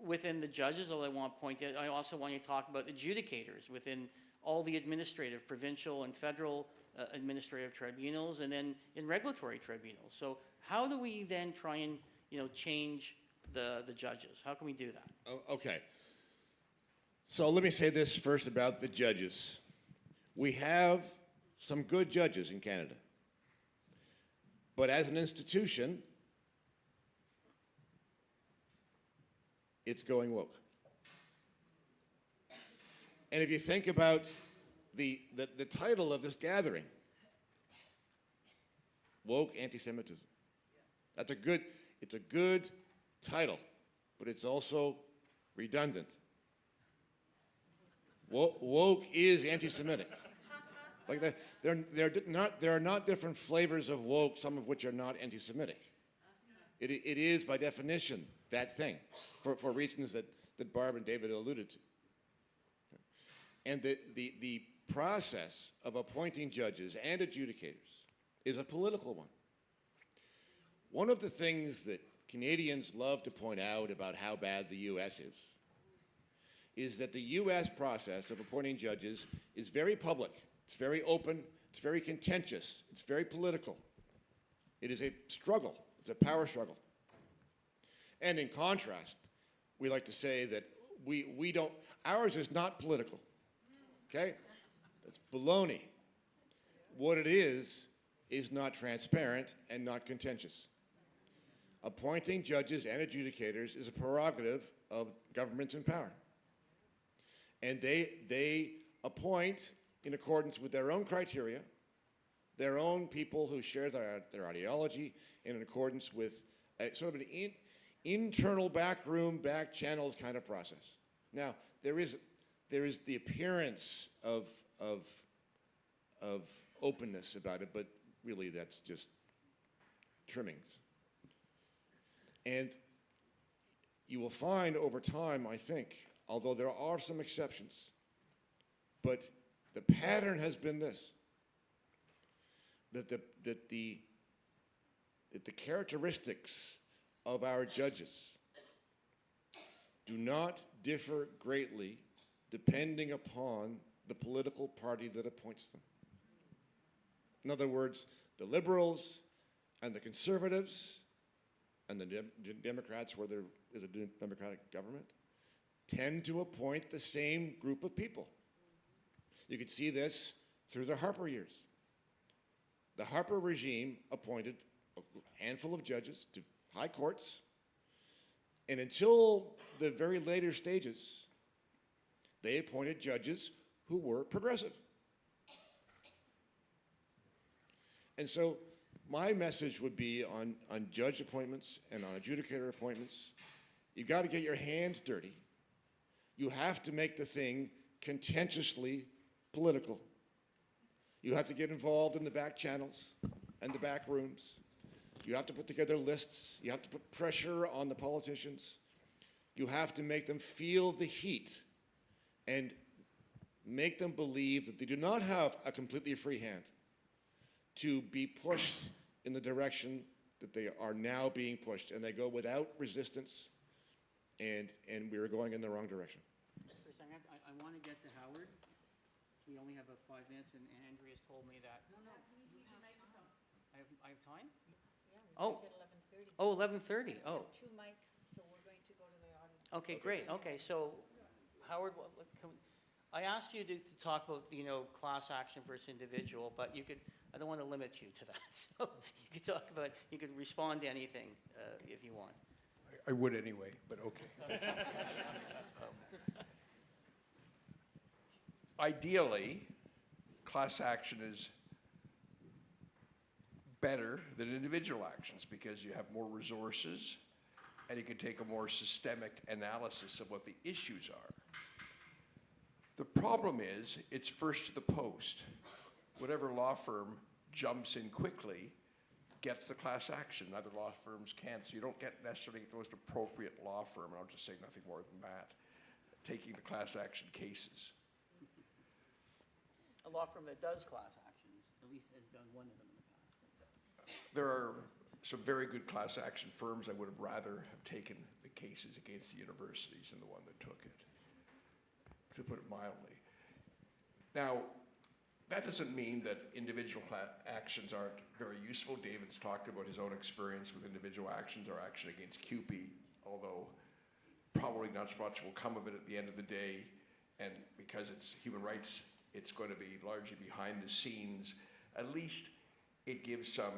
within the judges, although I want to point out, I also want to talk about adjudicators within all the administrative, provincial and federal administrative tribunals, and then in regulatory tribunals. So how do we then try and change the judges? How can we do that? Okay. So let me say this first about the judges. We have some good judges in Canada. But as an institution, it's going woke. And if you think about the title of this gathering, Woke Antisemitism. It's a good title, but it's also redundant. Woke is anti-Semitic. Like there are not different flavors of woke, some of which are not anti-Semitic. It is by definition that thing, for reasons that Barb and David alluded to. And the process of appointing judges and adjudicators is a political one. One of the things that Canadians love to point out about how bad the U.S. is that the U.S. process of appointing judges is very public, it's very open, it's very contentious, it's very political. It is a struggle, it's a power struggle. And in contrast, we like to say that we don't, ours is not political, okay? That's baloney. What it is not transparent and not contentious. Appointing judges and adjudicators is a prerogative of governments in power. And they appoint in accordance with their own criteria, their own people who share their ideology, and in accordance with a sort of an internal backroom, back channels kind of process. Now, there is the appearance of openness about it, but really that's just trimmings. And you will find over time, I think, although there are some exceptions, but the pattern has been this, that the characteristics of our judges do not differ greatly depending upon the political party that appoints them. In other words, the liberals and the conservatives and the Democrats, where there is a democratic government, tend to appoint the same group of people. You could see this through the Harper years. The Harper regime appointed a handful of judges to high courts, and until the very later stages, they appointed judges who were progressive. And so my message would be on judge appointments and on adjudicator appointments, you've got to get your hands dirty. You have to make the thing contentiously political. You have to get involved in the back channels and the back rooms. You have to put together lists. You have to put pressure on the politicians. You have to make them feel the heat and make them believe that they do not have a completely free hand to be pushed in the direction that they are now being pushed, and they go without resistance, and we are going in the wrong direction. For a second, I want to get to Howard. we only have 5 minutes, and Andrea's told me that. No, I have time? Yeah, we Oh. break at 11:30. Oh, 11:30, We oh. have 2 mics, so we're going to go to the audience. Okay, great, okay, so, Howard, I asked you to talk about, class action versus individual, but you could, I don't want to limit you to that, so you could talk about, you could respond to anything if you want. I would anyway, but okay. Ideally, class action is better than individual actions because you have more resources and you can take a more systemic analysis of what the issues are. The problem is it's first to the post. Whatever law firm jumps in quickly gets the class action. Other law firms can't, so you don't get necessarily the most appropriate law firm, and I'll just say nothing more than that, taking the class action cases. A law firm that does class actions, at least has done one of them in the past. There are some very good class action firms. I would have rather have taken the cases against the universities than the one that took it, to put it mildly. Now, that doesn't mean that individual actions aren't very useful. David's talked about his own experience with individual actions or action against CUPE, although probably not much will come of it at the end of the day. And because it's human rights, it's going to be largely behind the scenes. At least it gives some,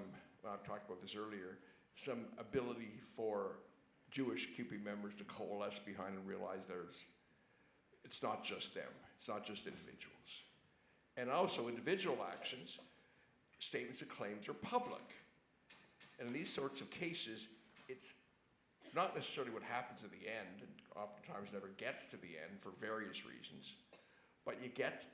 I've talked about this earlier, some ability for Jewish CUPE members to coalesce behind and realize it's not just them, it's not just individuals. And also individual actions, statements of claims are public. And in these sorts of cases, it's not necessarily what happens at the end, and oftentimes never gets to the end for various reasons, but you get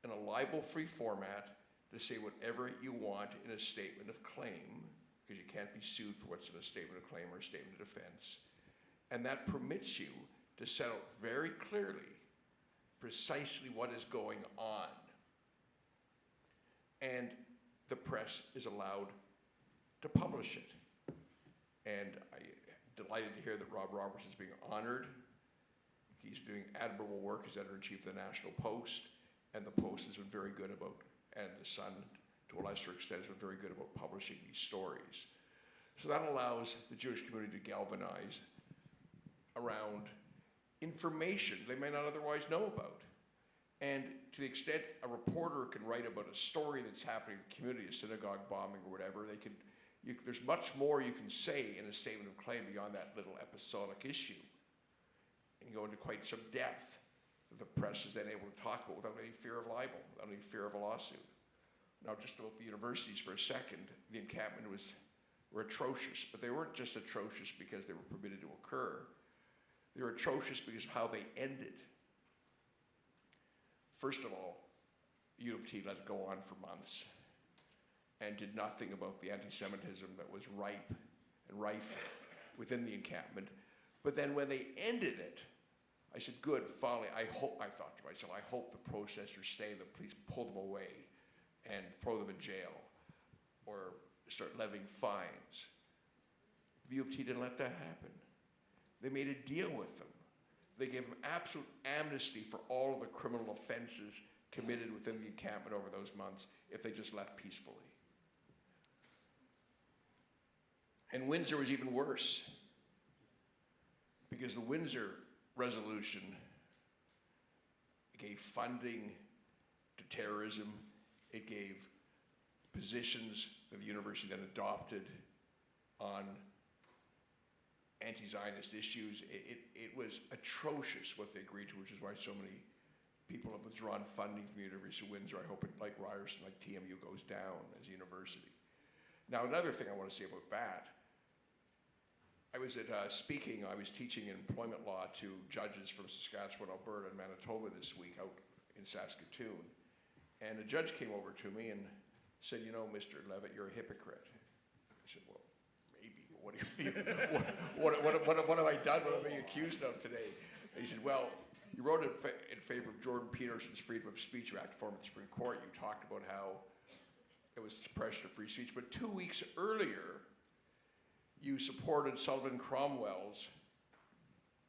in a libel-free format to say whatever you want in a statement of claim, because you can't be sued for what's in a statement of claim or a statement of defense. And that permits you to set out very clearly precisely what is going on. And the press is allowed to publish it. And I'm delighted to hear that Rob Roberts is being honored. He's doing admirable work as editor-in-chief of the National Post, and the Post has been very good about, and the Sun, to a lesser extent, has been very good about publishing these stories. So that allows the Jewish community to galvanize around information they may not otherwise know about. And to the extent a reporter can write about a story that's happening in the community, a synagogue bombing or whatever, there's much more you can say in a statement of claim beyond that little episodic issue, and go into quite some depth that the press is then able to talk about without any fear of libel, without any fear of a lawsuit. Now, just about the universities for a second, the encampment were atrocious, but they weren't just atrocious because they were permitted to occur. They were atrocious because of how they ended. First of all, U of T let it go on for months and did nothing about the anti-Semitism that was ripe and rife within the encampment. But then when they ended it, I said, good, finally, I thought to myself, I hope the protesters stay, the police pull them away and throw them in jail or start levying fines. The U of T didn't let that happen. They made a deal with them. They gave them absolute amnesty for all of the criminal offenses committed within the encampment over those months if they just left peacefully. And Windsor was even worse, because the Windsor resolution gave funding to terrorism. It gave positions that the university then adopted on anti-Zionist issues. It was atrocious what they agreed to, which is why so many people have withdrawn funding from the University of Windsor. I hope it, like Ryerson, like TMU, goes down as a university. Now, another thing I want to say about that, I was teaching employment law to judges from Saskatchewan, Alberta, and Manitoba this week out in Saskatoon. And a judge came over to me and said, you know, Mr. Levitt, you're a hypocrite. I said, well, maybe. What have I done? What am I being accused of today? And he said, well, you wrote in favor of Jordan Peterson's Freedom of Speech Act form at the Supreme Court. You talked about how it was suppression of free speech. But 2 weeks earlier, you supported Sullivan Cromwell's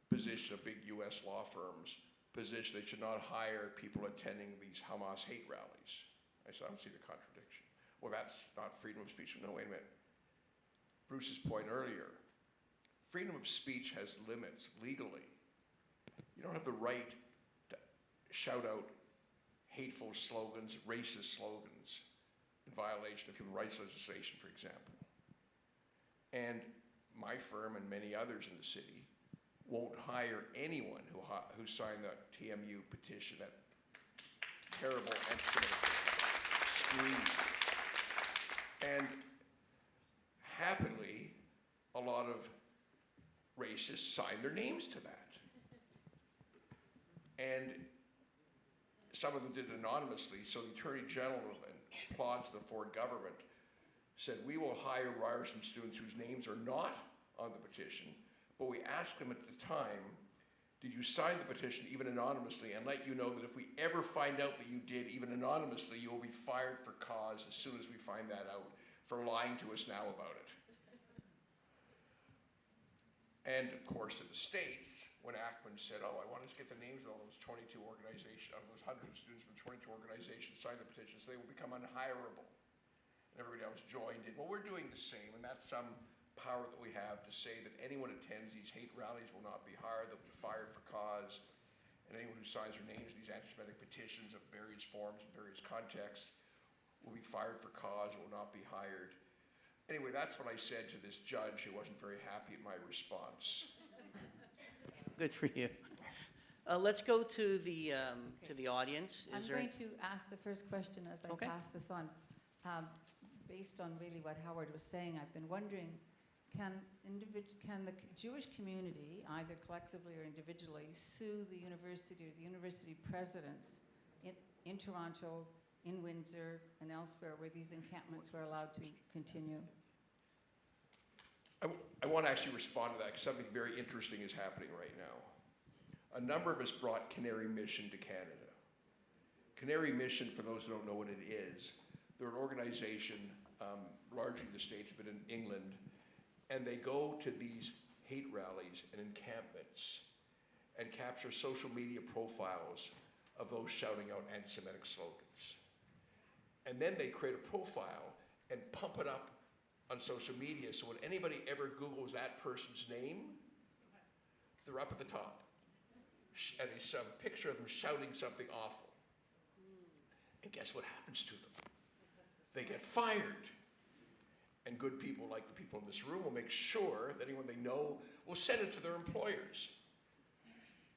position of big U.S. law firms position they should not hire people attending these Hamas hate rallies. I said, I don't see the contradiction. Well, that's not freedom of speech. No, wait a minute. Bruce's point earlier, freedom of speech has limits legally. You don't have the right to shout out hateful slogans, racist slogans, in violation of human rights legislation, for example. And my firm and many others in the city won't hire anyone who signed that TMU petition, that terrible anti-Semitic scream. And happily, a lot of racists signed their names to that. And some of them did it anonymously, so the Attorney General applauds the Ford government, said, we will hire Ryerson students whose names are not on the petition, but we asked them at the time, did you sign the petition even anonymously, and let you know that if we ever find out that you did even anonymously, you will be fired for cause as soon as we find that out, for lying to us now about it. And of course in the States, when Ackman said, oh, I want to get the names of all those 22 organizations, of those hundreds of students from 22 organizations sign the petition, so they will become unhirable. And everybody else joined in. Well, we're doing the same, and that's some power that we have to say that anyone who attends these hate rallies will not be hired, they'll be fired for cause, and anyone who signs their names to these anti-Semitic petitions of various forms and various contexts will be fired for cause, will not be hired. Anyway, that's what I said to this judge who wasn't very happy at my response. Good for you. Let's go to the audience. I'm Is there? going to ask the first question as I Okay. pass this on. Based on really what Howard was saying, I've been wondering, can the Jewish community, either collectively or individually, sue the university or the university presidents in Toronto, in Windsor, and elsewhere where these encampments were allowed to continue? I want to actually respond to that because something very interesting is happening right now. A number of us brought Canary Mission to Canada. Canary Mission, for those who don't know what it is, they're an organization, largely in the States, but in England, and they go to these hate rallies and encampments and capture social media profiles of those shouting out anti-Semitic slogans. And then they create a profile and pump it up on social media, so when anybody ever Googles that person's name, they're up at the top. And they have a picture of them shouting something awful. And guess what happens to them? They get fired. And good people like the people in this room will make sure that anyone they know will send it to their employers.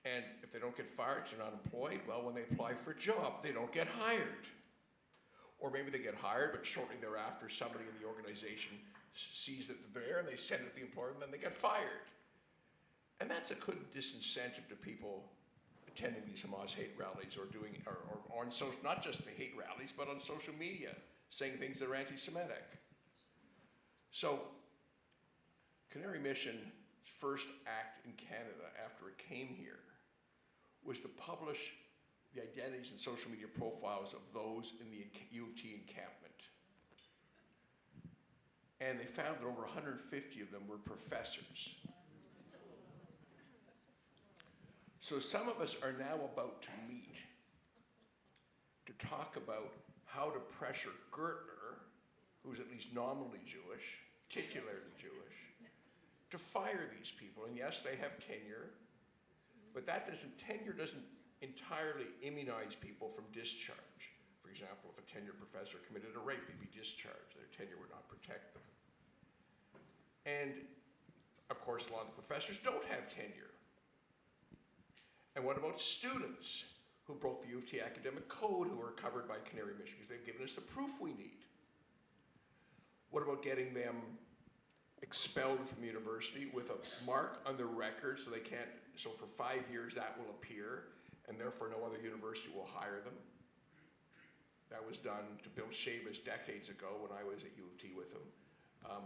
And if they don't get fired, they're not employed, well, when they apply for a job, they don't get hired. Or maybe they get hired, but shortly thereafter, somebody in the organization sees that they're there and they send it to the employer, and then they get fired. And that's a good disincentive to people attending these Hamas hate rallies or on social, not just the hate rallies, but on social media, saying things that are anti-Semitic. So, Canary Mission's first act in Canada after it came here was to publish the identities and social media profiles of those in the U of T encampment. And they found that over 150 of them were professors. So some of us are now about to meet to talk about how to pressure Gertner, who's at least nominally Jewish, titularly Jewish, to fire these people. And yes, they have tenure, but tenure doesn't entirely immunize people from discharge. For example, if a tenured professor committed a rape, he'd be discharged. Their tenure would not protect them. And of course, a lot of the professors don't have tenure. And what about students who broke the U of T academic code who are covered by Canary Mission because they've given us the proof we need? What about getting them expelled from the university with a mark on their record so for 5 years that will appear, and therefore no other university will hire them? That was done to Bill Shamus decades ago when I was at U of T with him. I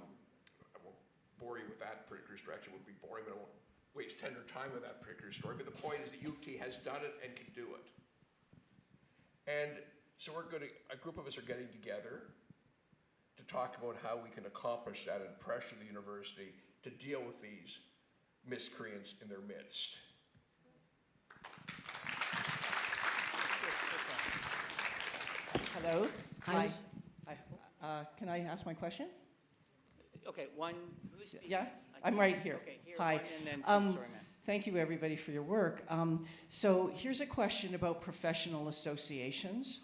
won't bore you with that particular story. Actually, it wouldn't be boring, but I won't waste tender time with that particular story. But the point is that U of T has done it and can do it. And so a group of us are getting together to talk about how we can accomplish that and pressure the university to deal with these miscreants in their midst. Hello? Hi. Hi. Can I ask my question? Okay, one, who's speaking? Yeah, I I'm can't- right here. Okay, here, Hi. one, and then two, sorry, ma'am. Thank you, everybody, for your work. So here's a question about professional associations.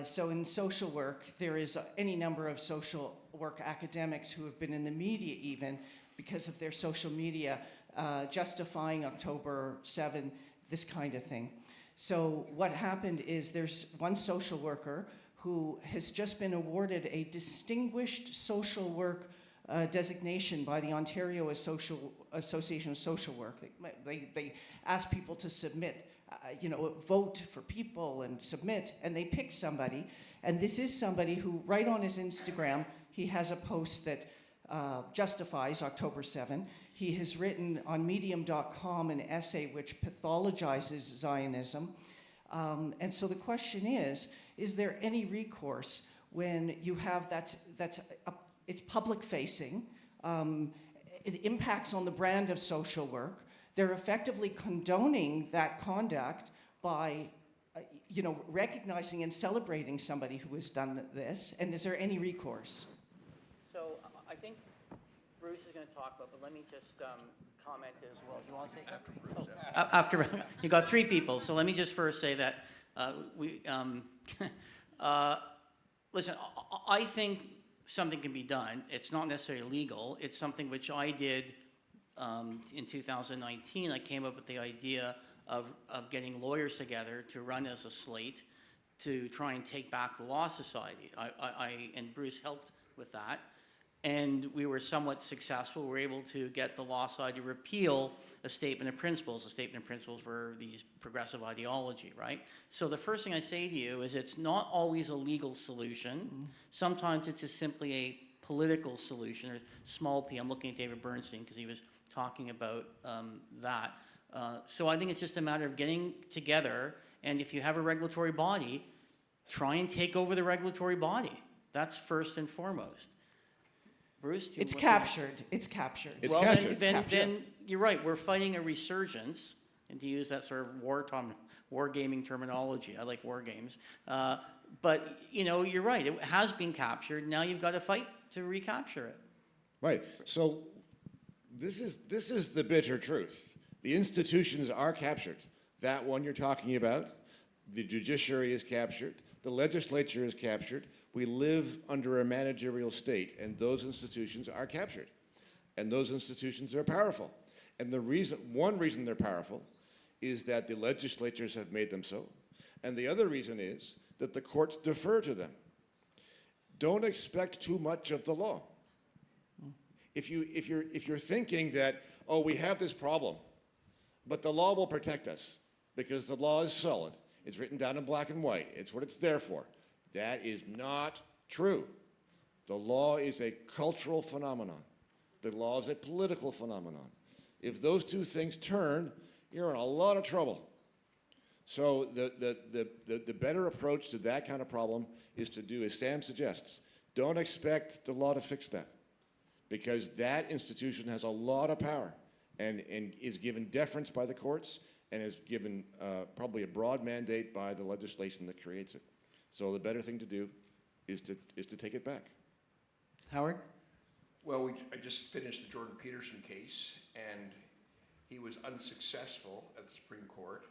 So in social work, there is any number of social work academics who have been in the media even because of their social media justifying October 7, this kind of thing. So what happened is there's one social worker who has just been awarded a distinguished social work designation by the Ontario Association of Social Work. They ask people to submit, vote for people and submit, and they pick somebody. And this is somebody who, right on his Instagram, he has a post that justifies October 7. He has written on medium.com an essay which pathologizes Zionism. And so the question is there any recourse when you have it's public facing, it impacts on the brand of social work. They're effectively condoning that conduct by recognizing and celebrating somebody who has done this, and is there any recourse? So I think Bruce is going to talk about, but let me just comment as well. Do you want to say something? After Bruce. After you got three people, so let me just first say that listen, I think something can be done. It's not necessarily legal. It's something which I did in 2019. I came up with the idea of getting lawyers together to run as a slate to try and take back the Law Society. I and Bruce helped with that. And we were somewhat successful. We were able to get the Law Society to repeal a statement of principles. The statement of principles were these progressive ideology, right? So the first thing I say to you is it's not always a legal solution. Mm-hmm. Sometimes it's just simply a political solution, or small p. I'm looking at David Bernstein because he was talking about that. So I think it's just a matter of getting together, and if you have a regulatory body, try and take over the regulatory body. That's first and foremost. Bruce? It's captured. It's captured. It's well, captured. Then you're right. We're fighting a resurgence, and to use that sort of wargaming terminology. I like war games. But, you're right. It has been captured. Now you've got to fight to recapture it. Right. So this is the bitter truth. The institutions are captured. That one you're talking about, the judiciary is captured. The legislature is captured. We live under a managerial state, and those institutions are captured. And those institutions are powerful. And one reason they're powerful is that the legislatures have made them so. And the other reason is that the courts defer to them. Don't expect too much of the law. If you're thinking that, we have this problem, but the law will protect us because the law is solid. It's written down in black and white. It's what it's there for. That is not true. The law is a cultural phenomenon. The law is a political phenomenon. If those two things turn, you're in a lot of trouble. So the better approach to that kind of problem is to do as Sam suggests. Don't expect the law to fix that, because that institution has a lot of power and is given deference by the courts and is given probably a broad mandate by the legislation that creates it. So the better thing to do is to take it back. Howard? Well, I just finished the Jordan Peterson case, and he was unsuccessful at the Supreme Court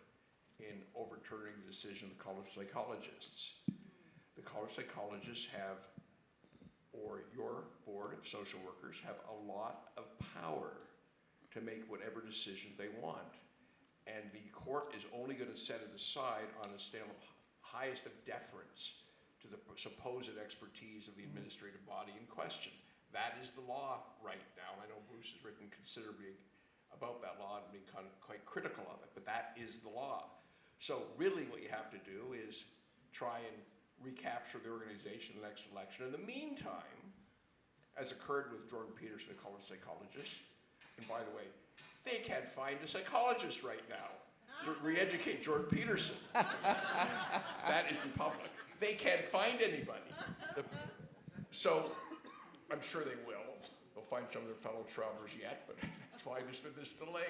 in overturning the decision of the College of Psychologists. The College of Psychologists or your board of social workers have a lot of power to make whatever decision they want. And the court is only going to set it aside on a scale of highest of deference to the supposed expertise of the administrative body in question. That is the law right now. And I know Bruce has written considerably about that law and been quite critical of it, but that is the law. So really what you have to do is try and recapture the organization in the next election. In the meantime, as occurred with Jordan Peterson, the College of Psychologists, and by the way, they can't find a psychologist right now to re-educate Jordan Peterson. That isn't public. They can't find anybody. So I'm sure they will. They'll find some of their fellow travelers yet, but that's why there's been this delay.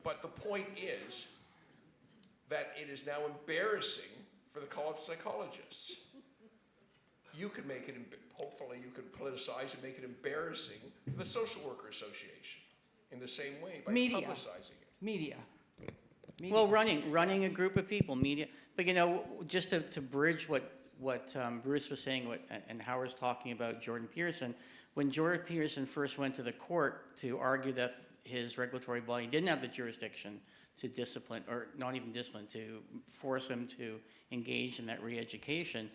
But the point is that it is now embarrassing for the College of Psychologists. You could make it, hopefully you could politicize and make it embarrassing for the Social Worker Association in the same way by Media. publicizing it. Media. Well, running a group of people, media. But just to bridge what Bruce was saying and Howard's talking about Jordan Peterson, when Jordan Peterson first went to the court to argue that his regulatory body didn't have the jurisdiction to discipline, or not even discipline, to force him to engage in that re-education,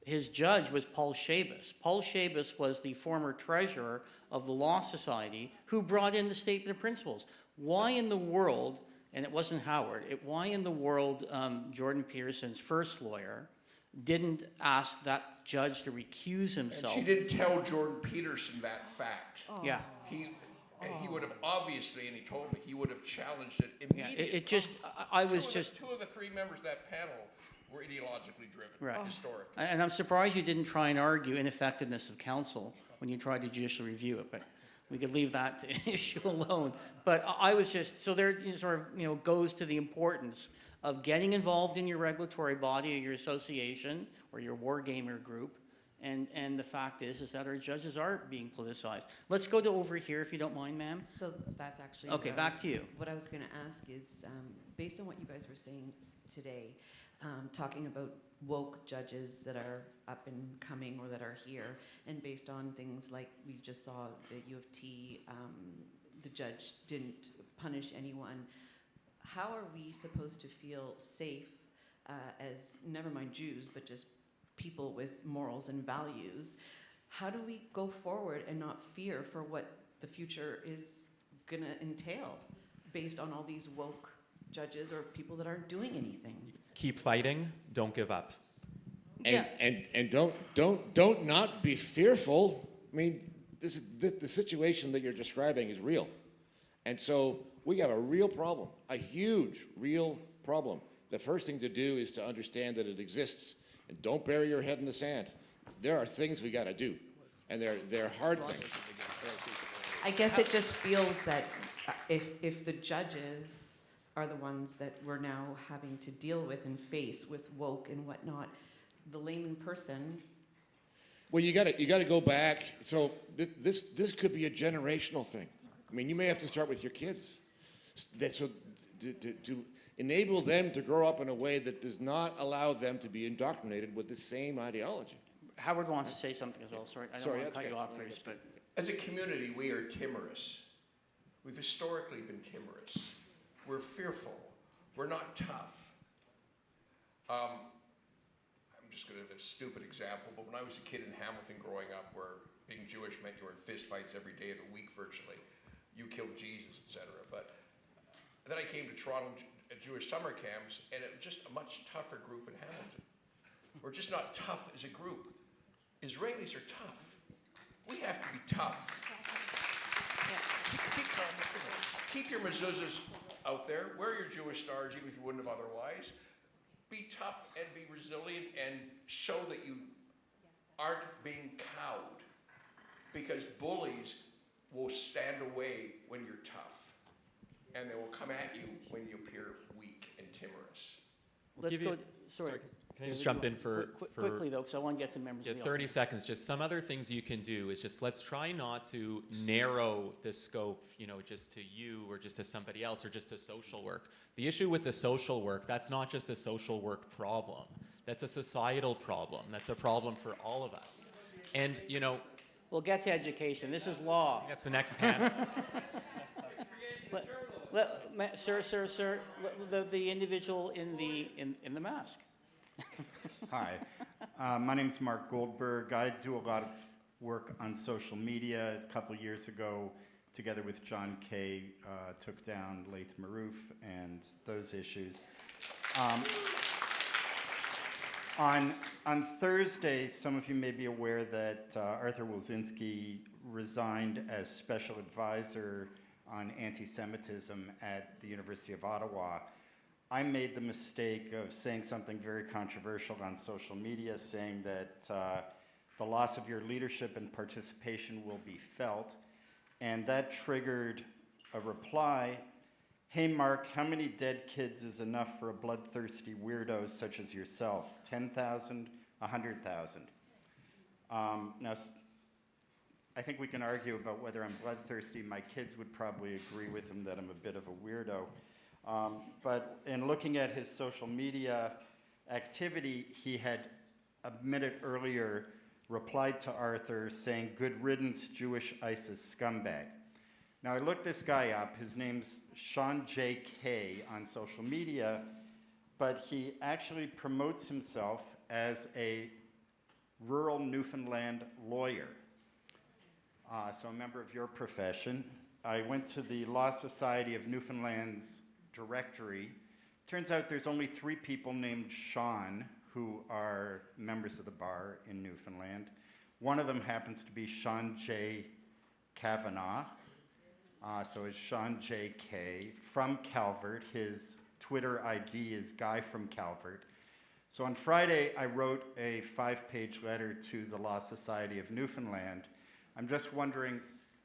his judge was Paul Shabas. Paul Shabas was the former treasurer of the Law Society who brought in the statement of principles. Why in the world, and it wasn't Howard, why in the world Jordan Peterson's first lawyer didn't ask that judge to recuse himself? And she didn't tell Jordan Peterson that fact. Yeah. He would have obviously, and he told me, he would have challenged it Yeah, immediately. Two of the three members of that panel were ideologically driven, Right. historically. And I'm surprised you didn't try and argue ineffectiveness of counsel when you tried to judicially review it, but we could leave that issue alone. But I was just, so there sort of, goes to the importance of getting involved in your regulatory body or your association or your wargamer group. And the fact is that our judges are being politicized. Let's go to over here, if you don't mind, ma'am. So that's actually Okay, back to you. What I was going to ask is, based on what you guys were saying today, talking about woke judges that are up and coming or that are here, and based on things like we just saw the U of T, the judge didn't punish anyone. How are we supposed to feel safe as, never mind Jews, but just people with morals and values? How do we go forward and not fear for what the future is going to entail based on all these woke judges or people that aren't doing anything? Keep fighting, don't give up. And don't not be fearful. I mean, the situation that you're describing is real. And so we have a real problem, a huge, real problem. The first thing to do is to understand that it exists, and don't bury your head in the sand. There are things we got to do, and they're hard things. I guess it just feels that if the judges are the ones that we're now having to deal with and face with woke and whatnot, the layman person. Well, you got to go back. So this could be a generational thing. I mean, you may have to start with your kids. So to enable them to grow up in a way that does not allow them to be indoctrinated with the same ideology. Howard wants to say something as well. Sorry, I don't want to that's cut you okay. off, Bruce, but As a community, we are timorous. We've historically been timorous. We're fearful. We're not tough. I'm just going to give a stupid example, but when I was a kid in Hamilton growing up, where being Jewish meant you were in fist fights every day of the week virtually, you killed Jesus, etc. But then I came to Toronto at Jewish summer camps, and it was just a much tougher group in Hamilton. We're just not tough as a group. Israelis are tough. We have to be tough. Keep your mezuzahs out there. Wear your Jewish stars, even if you wouldn't have otherwise. Be tough and be resilient and show that you aren't being cowed. Because bullies will stand away when you're tough. And they will come at you when you appear weak and timorous. let's go. Sorry. Can I just jump in for Quickly, though, because I want to get to members of the 30 audience. seconds? Just some other things you can do is just let's try not to narrow the scope, just to you or just to somebody else or just to social work. The issue with the social work, that's not just a social work problem. That's a societal problem. That's a problem for all of us. And, We'll get to education. This is law. that's the next panel. Sir, the individual in the mask. Hi, my name is Mark Goldberg. I do a lot of work on social media. A couple years ago, together with John Kay, took down Laith Marouf and those issues. On Thursday, some of you may be aware that Arthur Wilczynski resigned as special advisor on anti-Semitism at the University of Ottawa. I made the mistake of saying something very controversial on social media, saying that the loss of your leadership and participation will be felt, and that triggered a reply Hey Mark, how many dead kids is enough for a bloodthirsty weirdo such as yourself? 10,000, 100,000? Now, I think we can argue about whether I'm bloodthirsty. My kids would probably agree with him that I'm a bit of a weirdo. But in looking at his social media activity, he had a minute earlier replied to Arthur saying, "Good riddance, Jewish ISIS scumbag." Now, I looked this guy up. His name's Sean J.K. on social media, but he actually promotes himself as a rural Newfoundland lawyer. So a member of your profession. I went to the Law Society of Newfoundland's directory. Turns out there's only 3 people named Sean who are members of the bar in Newfoundland. One of them happens to be Sean J. Kavanaugh. So it's Sean J.K. from Calvert. His Twitter ID is Guy from Calvert. So on Friday, I wrote a 5-page letter to the Law Society of Newfoundland. I'm just wondering,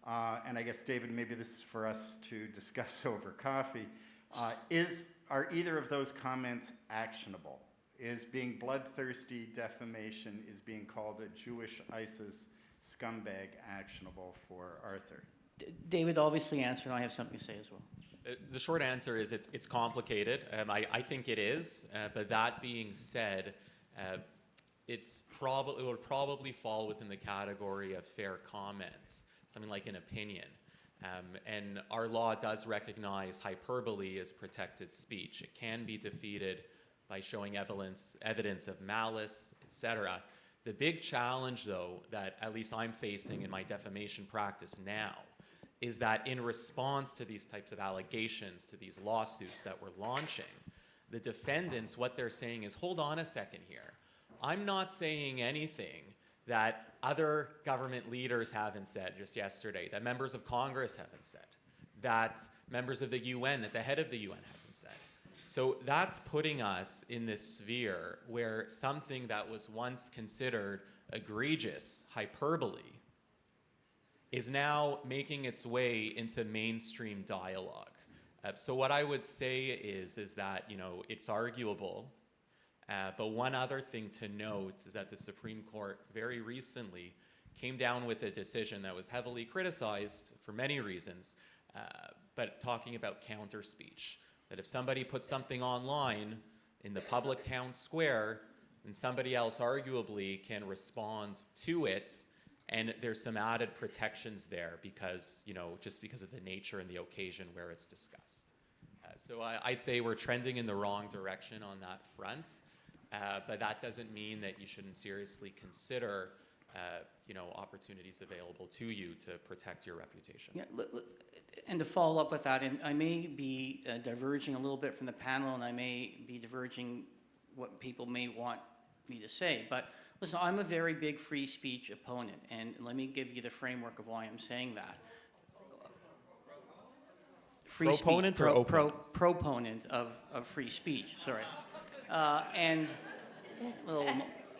and I guess, David, maybe this is for us to discuss over coffee, are either of those comments actionable? Is being bloodthirsty defamation, is being called a Jewish ISIS scumbag actionable for Arthur? David obviously answered, and I have something to say as well. The short answer is it's complicated. I think it is, but that being said, it would probably fall within the category of fair comments, something like an opinion. And our law does recognize hyperbole as protected speech. It can be defeated by showing evidence of malice, etc. The big challenge, though, that at least I'm facing in my defamation practice now, is that in response to these types of allegations, to these lawsuits that we're launching, the defendants, what they're saying is, hold on a second here. I'm not saying anything that other government leaders haven't said just yesterday, that members of Congress haven't said, that members of the UN, that the head of the UN hasn't said. So that's putting us in this sphere where something that was once considered egregious hyperbole is now making its way into mainstream dialogue. So what I would say is that, it's arguable, but one other thing to note is that the Supreme Court very recently came down with a decision that was heavily criticized for many reasons, but talking about counter speech. That if somebody puts something online in the public town square, then somebody else arguably can respond to it, and there's some added protections there because, just because of the nature and the occasion where it's discussed. So I'd say we're trending in the wrong direction on that front, but that doesn't mean that you shouldn't seriously consider, opportunities available to you to protect your reputation. Yeah, and to follow up with that, and I may be diverging a little bit from the panel, and I may be diverging what people may want me to say, but listen, I'm a very big free speech opponent, and let me give you the framework of why I'm saying that. Free Proponent speech, or opponent? Proponent of free speech, sorry. And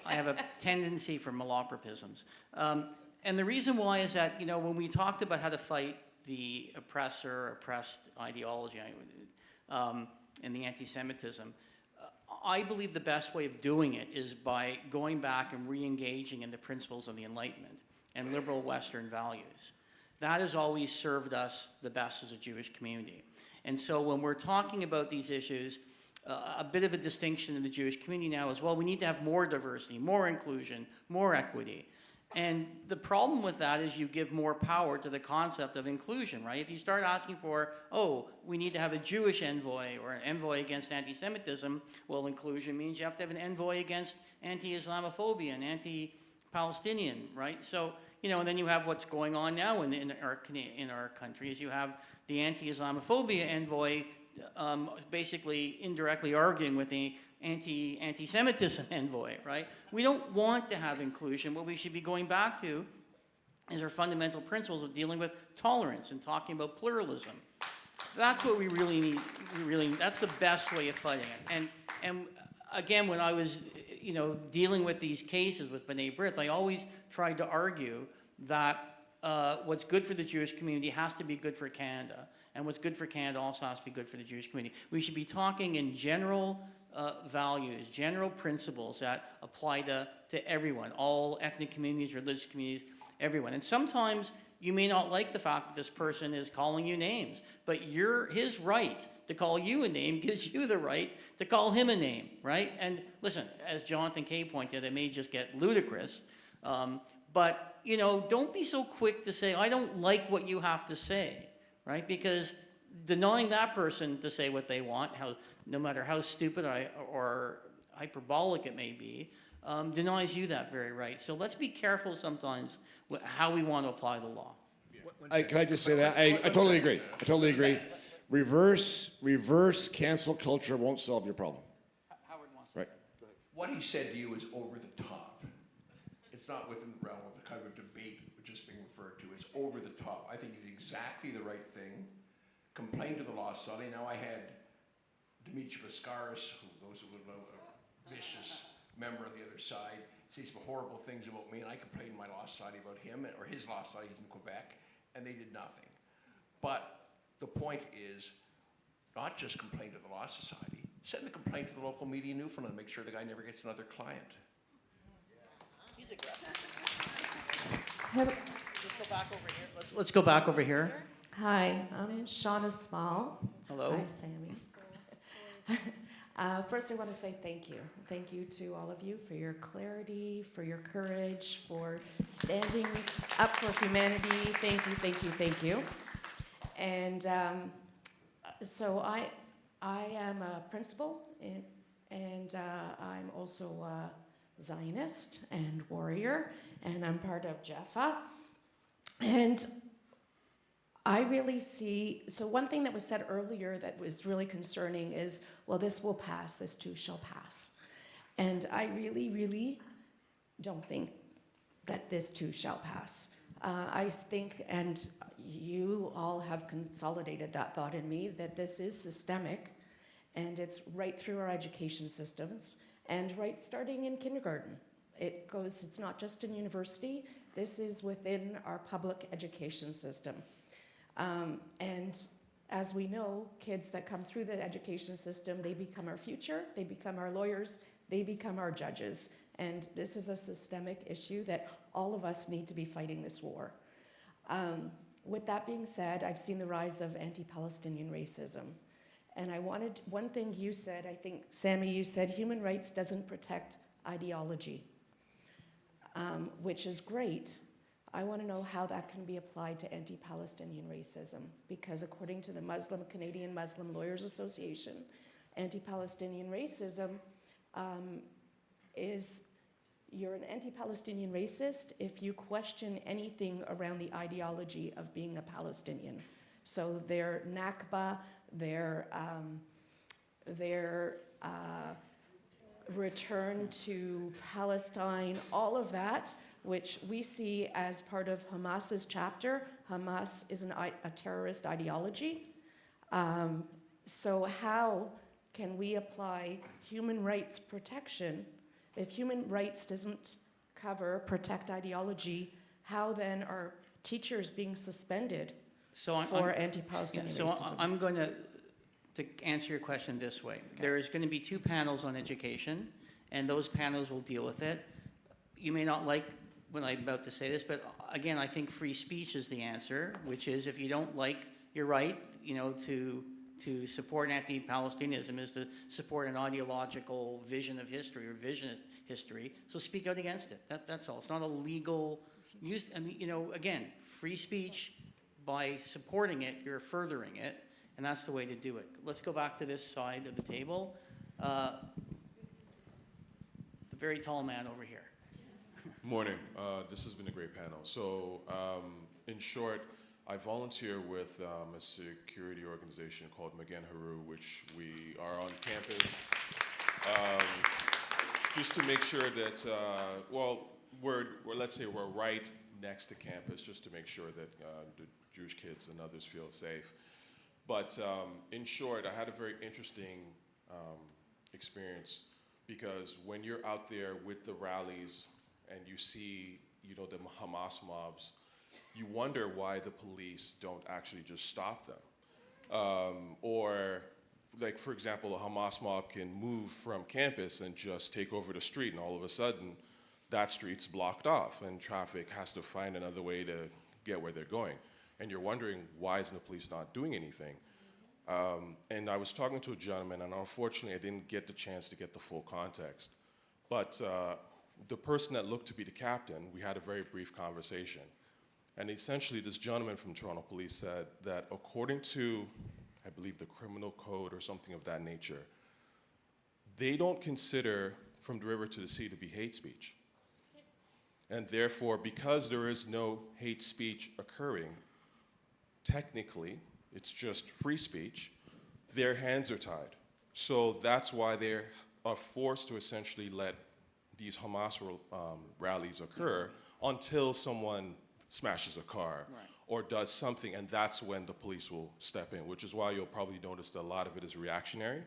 I have a tendency for malapropisms. And the reason why is that, when we talked about how to fight the oppressed ideology and the anti-Semitism, I believe the best way of doing it is by going back and re-engaging in the principles of the Enlightenment and liberal Western values. That has always served us the best as a Jewish community. And so when we're talking about these issues, a bit of a distinction in the Jewish community now is, well, we need to have more diversity, more inclusion, more equity. And the problem with that is you give more power to the concept of inclusion, right? If you start asking for, we need to have a Jewish envoy or an envoy against anti-Semitism, well, inclusion means you have to have an envoy against anti-Islamophobia and anti-Palestinian, right? So, and then you have what's going on now in our country is you have the anti-Islamophobia envoy basically indirectly arguing with the anti-Semitism envoy, right? We don't want to have inclusion. What we should be going back to is our fundamental principles of dealing with tolerance and talking about pluralism. That's what we really need. That's the best way of fighting it. And again, when I was, dealing with these cases with B'nai B'rith, I always tried to argue that what's good for the Jewish community has to be good for Canada. And what's good for Canada also has to be good for the Jewish community. We should be talking in general values, general principles that apply to everyone, all ethnic communities, religious communities, everyone. And sometimes you may not like the fact that this person is calling you names, but his right to call you a name gives you the right to call him a name, right? And listen, as Jonathan Kay pointed out, it may just get ludicrous, but don't be so quick to say, I don't like what you have to say, right? Because denying that person to say what they want, no matter how stupid or hyperbolic it may be, denies you that very right. So let's be careful sometimes with how we want to apply the law. Can I just say that? I totally agree. I totally agree. Reverse cancel culture won't solve your problem. Howard wants Right. What he said to you is over the top. It's not within the realm of the kind of debate just being referred to. It's over the top. I think he did exactly the right thing. Complained to the law study. Now I had Dimitri Baskaris, who those who would know, a vicious member on the other side, say some horrible things about me, and I complained to my law society about him, or his law society in Quebec, and they did nothing. But the point is, not just complain to the law society, send the complaint to the local media in Newfoundland, make sure the guy never gets another client. He's aggressive. Let's go back over here. Let's go back over here. Hi, I'm Shauna Small. Hello. Hi, Sammy. First, I want to say thank you. Thank you to all of you for your clarity, for your courage, for standing up for humanity. Thank you, thank you, thank you. And so I am a principal, and I'm also a Zionist and warrior, and I'm part of Jaffa. And I really see, so one thing that was said earlier that was really concerning is, well, this will pass, this too shall pass. And I really, really don't think that this too shall pass. I think, and you all have consolidated that thought in me, that this is systemic, and it's right through our education systems, and right starting in kindergarten. It's not just in university, this is within our public education system. And as we know, kids that come through the education system, they become our future, they become our lawyers, they become our judges. And this is a systemic issue that all of us need to be fighting this war. With that being said, I've seen the rise of anti-Palestinian racism. And one thing you said, I think, Sammy, you said human rights doesn't protect ideology, which is great. I want to know how that can be applied to anti-Palestinian racism, because according to the Canadian Muslim Lawyers Association, anti-Palestinian racism is you're an anti-Palestinian racist if you question anything around the ideology of being a Palestinian. So their Nakba, their return to Palestine, all of that, which we see as part of Hamas's chapter. Hamas is a terrorist ideology. So how can we apply human rights protection? If human rights doesn't protect ideology, how then are teachers being suspended for anti-Palestinian racism? So I'm going to answer your question this way. Okay. There is going to be 2 panels on education, and those panels will deal with it. You may not like when I'm about to say this, but again, I think free speech is the answer, which is if you don't like, you're right, to support anti-Palestinianism is to support an ideological vision of history or visionist history. So speak out against it. That's all. It's not a legal use. I mean, again, free speech, by supporting it, you're furthering it, and that's the way to do it. Let's go back to this side of the table. The very tall man over here. Morning. This has been a great panel. So, in short, I volunteer with a security organization called Magen Haru, which we are on campus, just to make sure that, let's say we're right next to campus, just to make sure that the Jewish kids and others feel safe. But in short, I had a very interesting experience, because when you're out there with the rallies and you see, the Hamas mobs, you wonder why the police don't actually just stop them. Or, like, for example, a Hamas mob can move from campus and just take over the street, and all of a sudden, that street's blocked off, and traffic has to find another way to get where they're going. And you're wondering, why isn't the police not doing anything? And I was talking to a gentleman, and unfortunately, I didn't get the chance to get the full context. But the person that looked to be the captain, we had a very brief conversation. And essentially, this gentleman from Toronto Police said that according to, I believe, the criminal code or something of that nature, they don't consider From the River to the Sea to be hate speech. And therefore, because there is no hate speech occurring, technically, it's just free speech, their hands are tied. So that's why they are forced to essentially let these Hamas rallies occur until someone smashes a car or does something, and that's when the police will step in, which is why you'll probably notice that a lot of it is reactionary,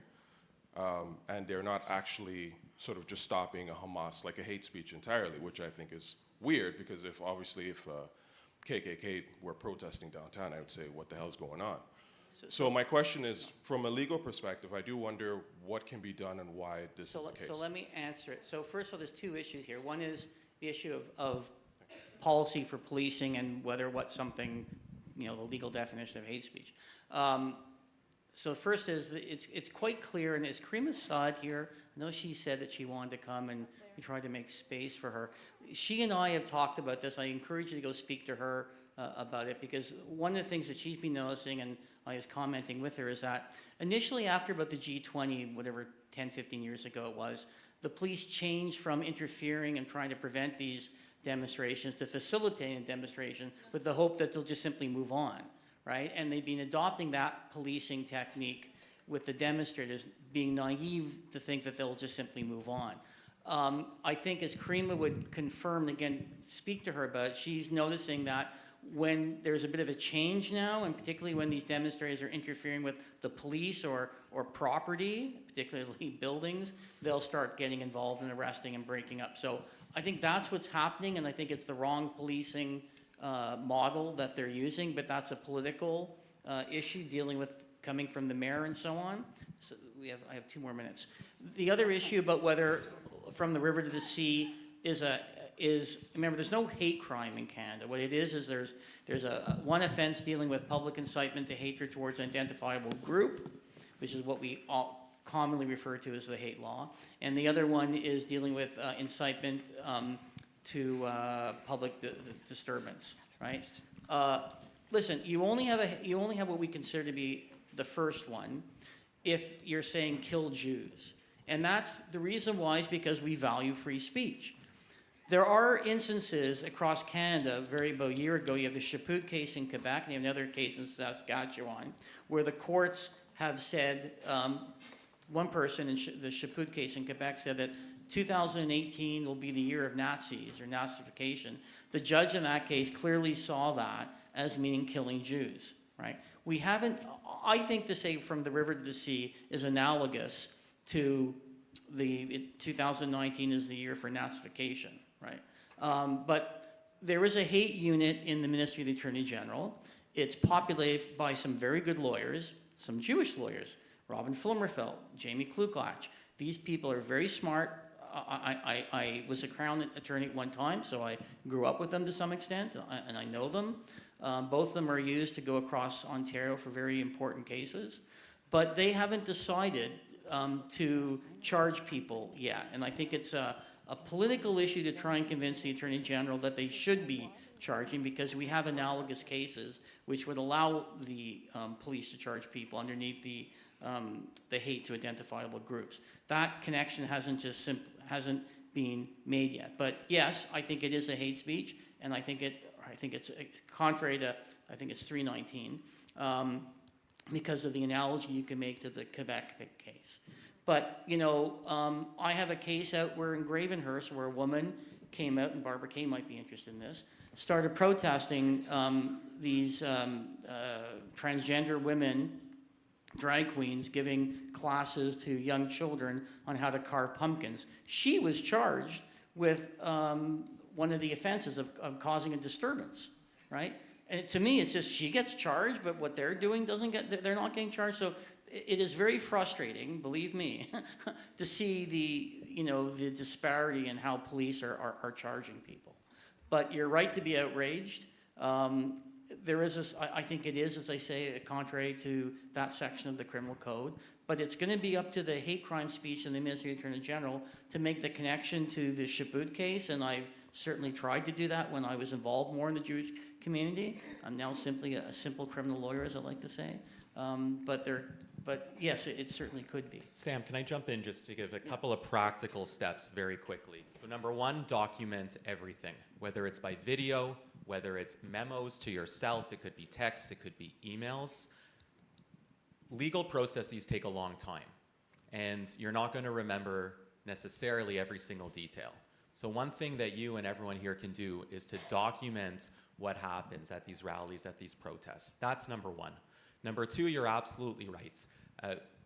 and they're not actually sort of just stopping a Hamas, like a hate speech entirely, which I think is weird, because if KKK were protesting downtown, I would say, what the hell's going on? So my question is, from a legal perspective, I do wonder what can be done and why this is the case. So let me answer it. So first of all, there's two issues here. One is the issue of policy for policing and what's something, the legal definition of hate speech. So first is, it's quite clear, and as Karima Saad here, I know she said that she wanted to come, and we tried to make space for her. She and I have talked about this. I encourage you to go speak to her about it, because one of the things that she's been noticing, and I was commenting with her, is that initially after about the G20, whatever, 10, 15 years ago it was, the police changed from interfering and trying to prevent these demonstrations to facilitating a demonstration with the hope that they'll just simply move on, right? And they've been adopting that policing technique with the demonstrators, being naive to think that they'll just simply move on. I think, as Karima would confirm, again, speak to her about it, she's noticing that when there's a bit of a change now, and particularly when these demonstrators are interfering with the police or property, particularly buildings, they'll start getting involved in arresting and breaking up. So I think that's what's happening, and I think it's the wrong policing model that they're using, but that's a political issue dealing with coming from the mayor and so on. So I have 2 more minutes. The other issue about whether From the River to the Sea is remember, there's no hate crime in Canada. What it is there's one offense dealing with public incitement to hatred towards an identifiable group, which is what we all commonly refer to as the hate law, and the other one is dealing with incitement to public disturbance, right? Listen, you only have what we consider to be the first one if you're saying kill Jews, and that's the reason why is because we value free speech. There are instances across Canada, about a year ago, you have the Sept case in Quebec, and you have another case in Saskatchewan, where the courts have said, one person in the Sept case in Quebec said that 2018 will be the year of Nazis or Nazification. The judge in that case clearly saw that as meaning killing Jews, right? We haven't, I think to say From the River to the Sea is analogous to 2019 is the year for Nazification, right? But there is a hate unit in the Ministry of the Attorney General. It's populated by some very good lawyers, some Jewish lawyers, Robin Flimmerfeld, Jamie Kluklach. These people are very smart. I was a Crown attorney at one time, so I grew up with them to some extent, and I know them. Both of them are used to go across Ontario for very important cases, but they haven't decided to charge people yet. And I think it's a political issue to try and convince the Attorney General that they should be charging, because we have analogous cases which would allow the police to charge people underneath the hate to identifiable groups. That connection hasn't been made yet. But yes, I think it is a hate speech, and I think it's contrary to, I think it's 319, because of the analogy you can make to the Quebec case. But, I have a case out where in Gravenhurst where a woman came out, and Barbara Kay might be interested in this, started protesting these transgender women, drag queens, giving classes to young children on how to carve pumpkins. She was charged with one of the offenses of causing a disturbance, right? And to me, it's just she gets charged, but what they're doing doesn't get, they're not getting charged. So it is very frustrating, believe me, to see the disparity in how police are charging people. But you're right to be outraged. There is, I think it is, as I say, contrary to that section of the criminal code. But it's going to be up to the hate crime speech and the Administrative Attorney General to make the connection to the Shabut case, and I certainly tried to do that when I was involved more in the Jewish community. I'm now simply a simple criminal lawyer, as I like to say. But yes, it certainly could be. Sam, can I jump in just to give a couple of practical steps very quickly? So number one, document everything, whether it's by video, whether it's memos to yourself, it could be text, it could be emails. Legal processes take a long time, and you're not going to remember necessarily every single detail. So one thing that you and everyone here can do is to document what happens at these rallies, at these protests. That's number one. Number two, you're absolutely right.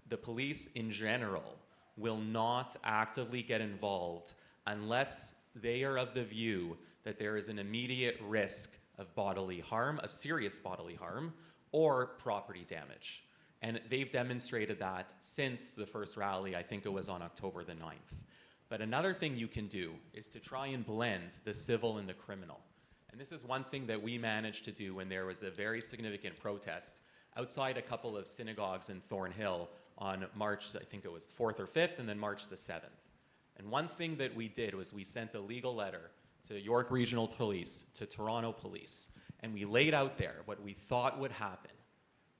The police in general will not actively get involved unless they are of the view that there is an immediate risk of bodily harm, of serious bodily harm, or property damage. And they've demonstrated that since the first rally, I think it was on October the 9th. But another thing you can do is to try and blend the civil and the criminal. And this is one thing that we managed to do when there was a very significant protest outside a couple of synagogues in Thornhill on March, I think it was 4th or 5th, and then March the 7th. And one thing that we did was we sent a legal letter to York Regional Police, to Toronto Police, and we laid out there what we thought would happen,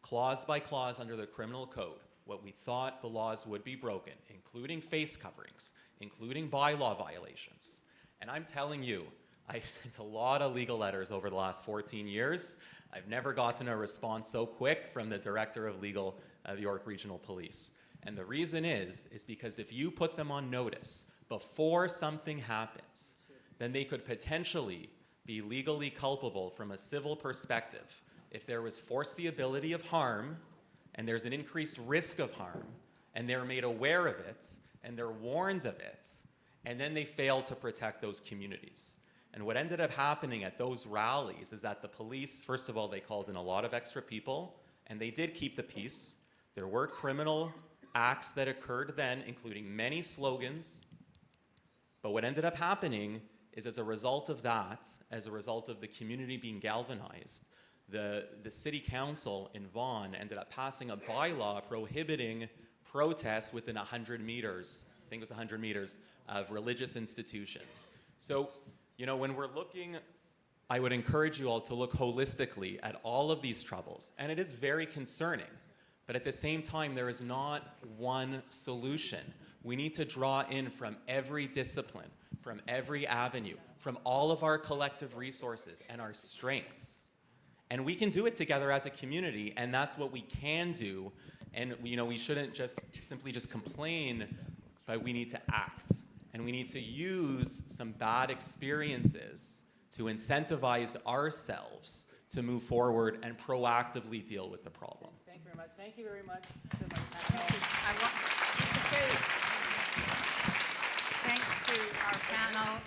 clause by clause under the criminal code, what we thought the laws would be broken, including face coverings, including bylaw violations. And I'm telling you, I sent a lot of legal letters over the last 14 years. I've never gotten a response so quick from the Director of Legal of York Regional Police. And the reason is because if you put them on notice before something happens, then they could potentially be legally culpable from a civil perspective. If there was foreseeability of harm, and there's an increased risk of harm, and they're made aware of it, and they're warned of it, and then they fail to protect those communities. And what ended up happening at those rallies is that the police, first of all, they called in a lot of extra people, and they did keep the peace. There were criminal acts that occurred then, including many slogans. But what ended up happening is, as a result of that, as a result of the community being galvanized, the city council in Vaughan ended up passing a bylaw prohibiting protests within 100 meters, I think it was 100 meters, of religious institutions. So, you know, when we're looking, I would encourage you all to look holistically at all of these troubles. And it is very concerning. But at the same time, there is not one solution. We need to draw in from every discipline, from every avenue, from all of our collective resources and our strengths. And we can do it together as a community, and that's what we can do. And you know, we shouldn't simply just complain, but we need to act. And we need to use some bad experiences to incentivize ourselves to move forward and proactively deal with the problem. Thank you very much. Thank you very much. Thanks to our panel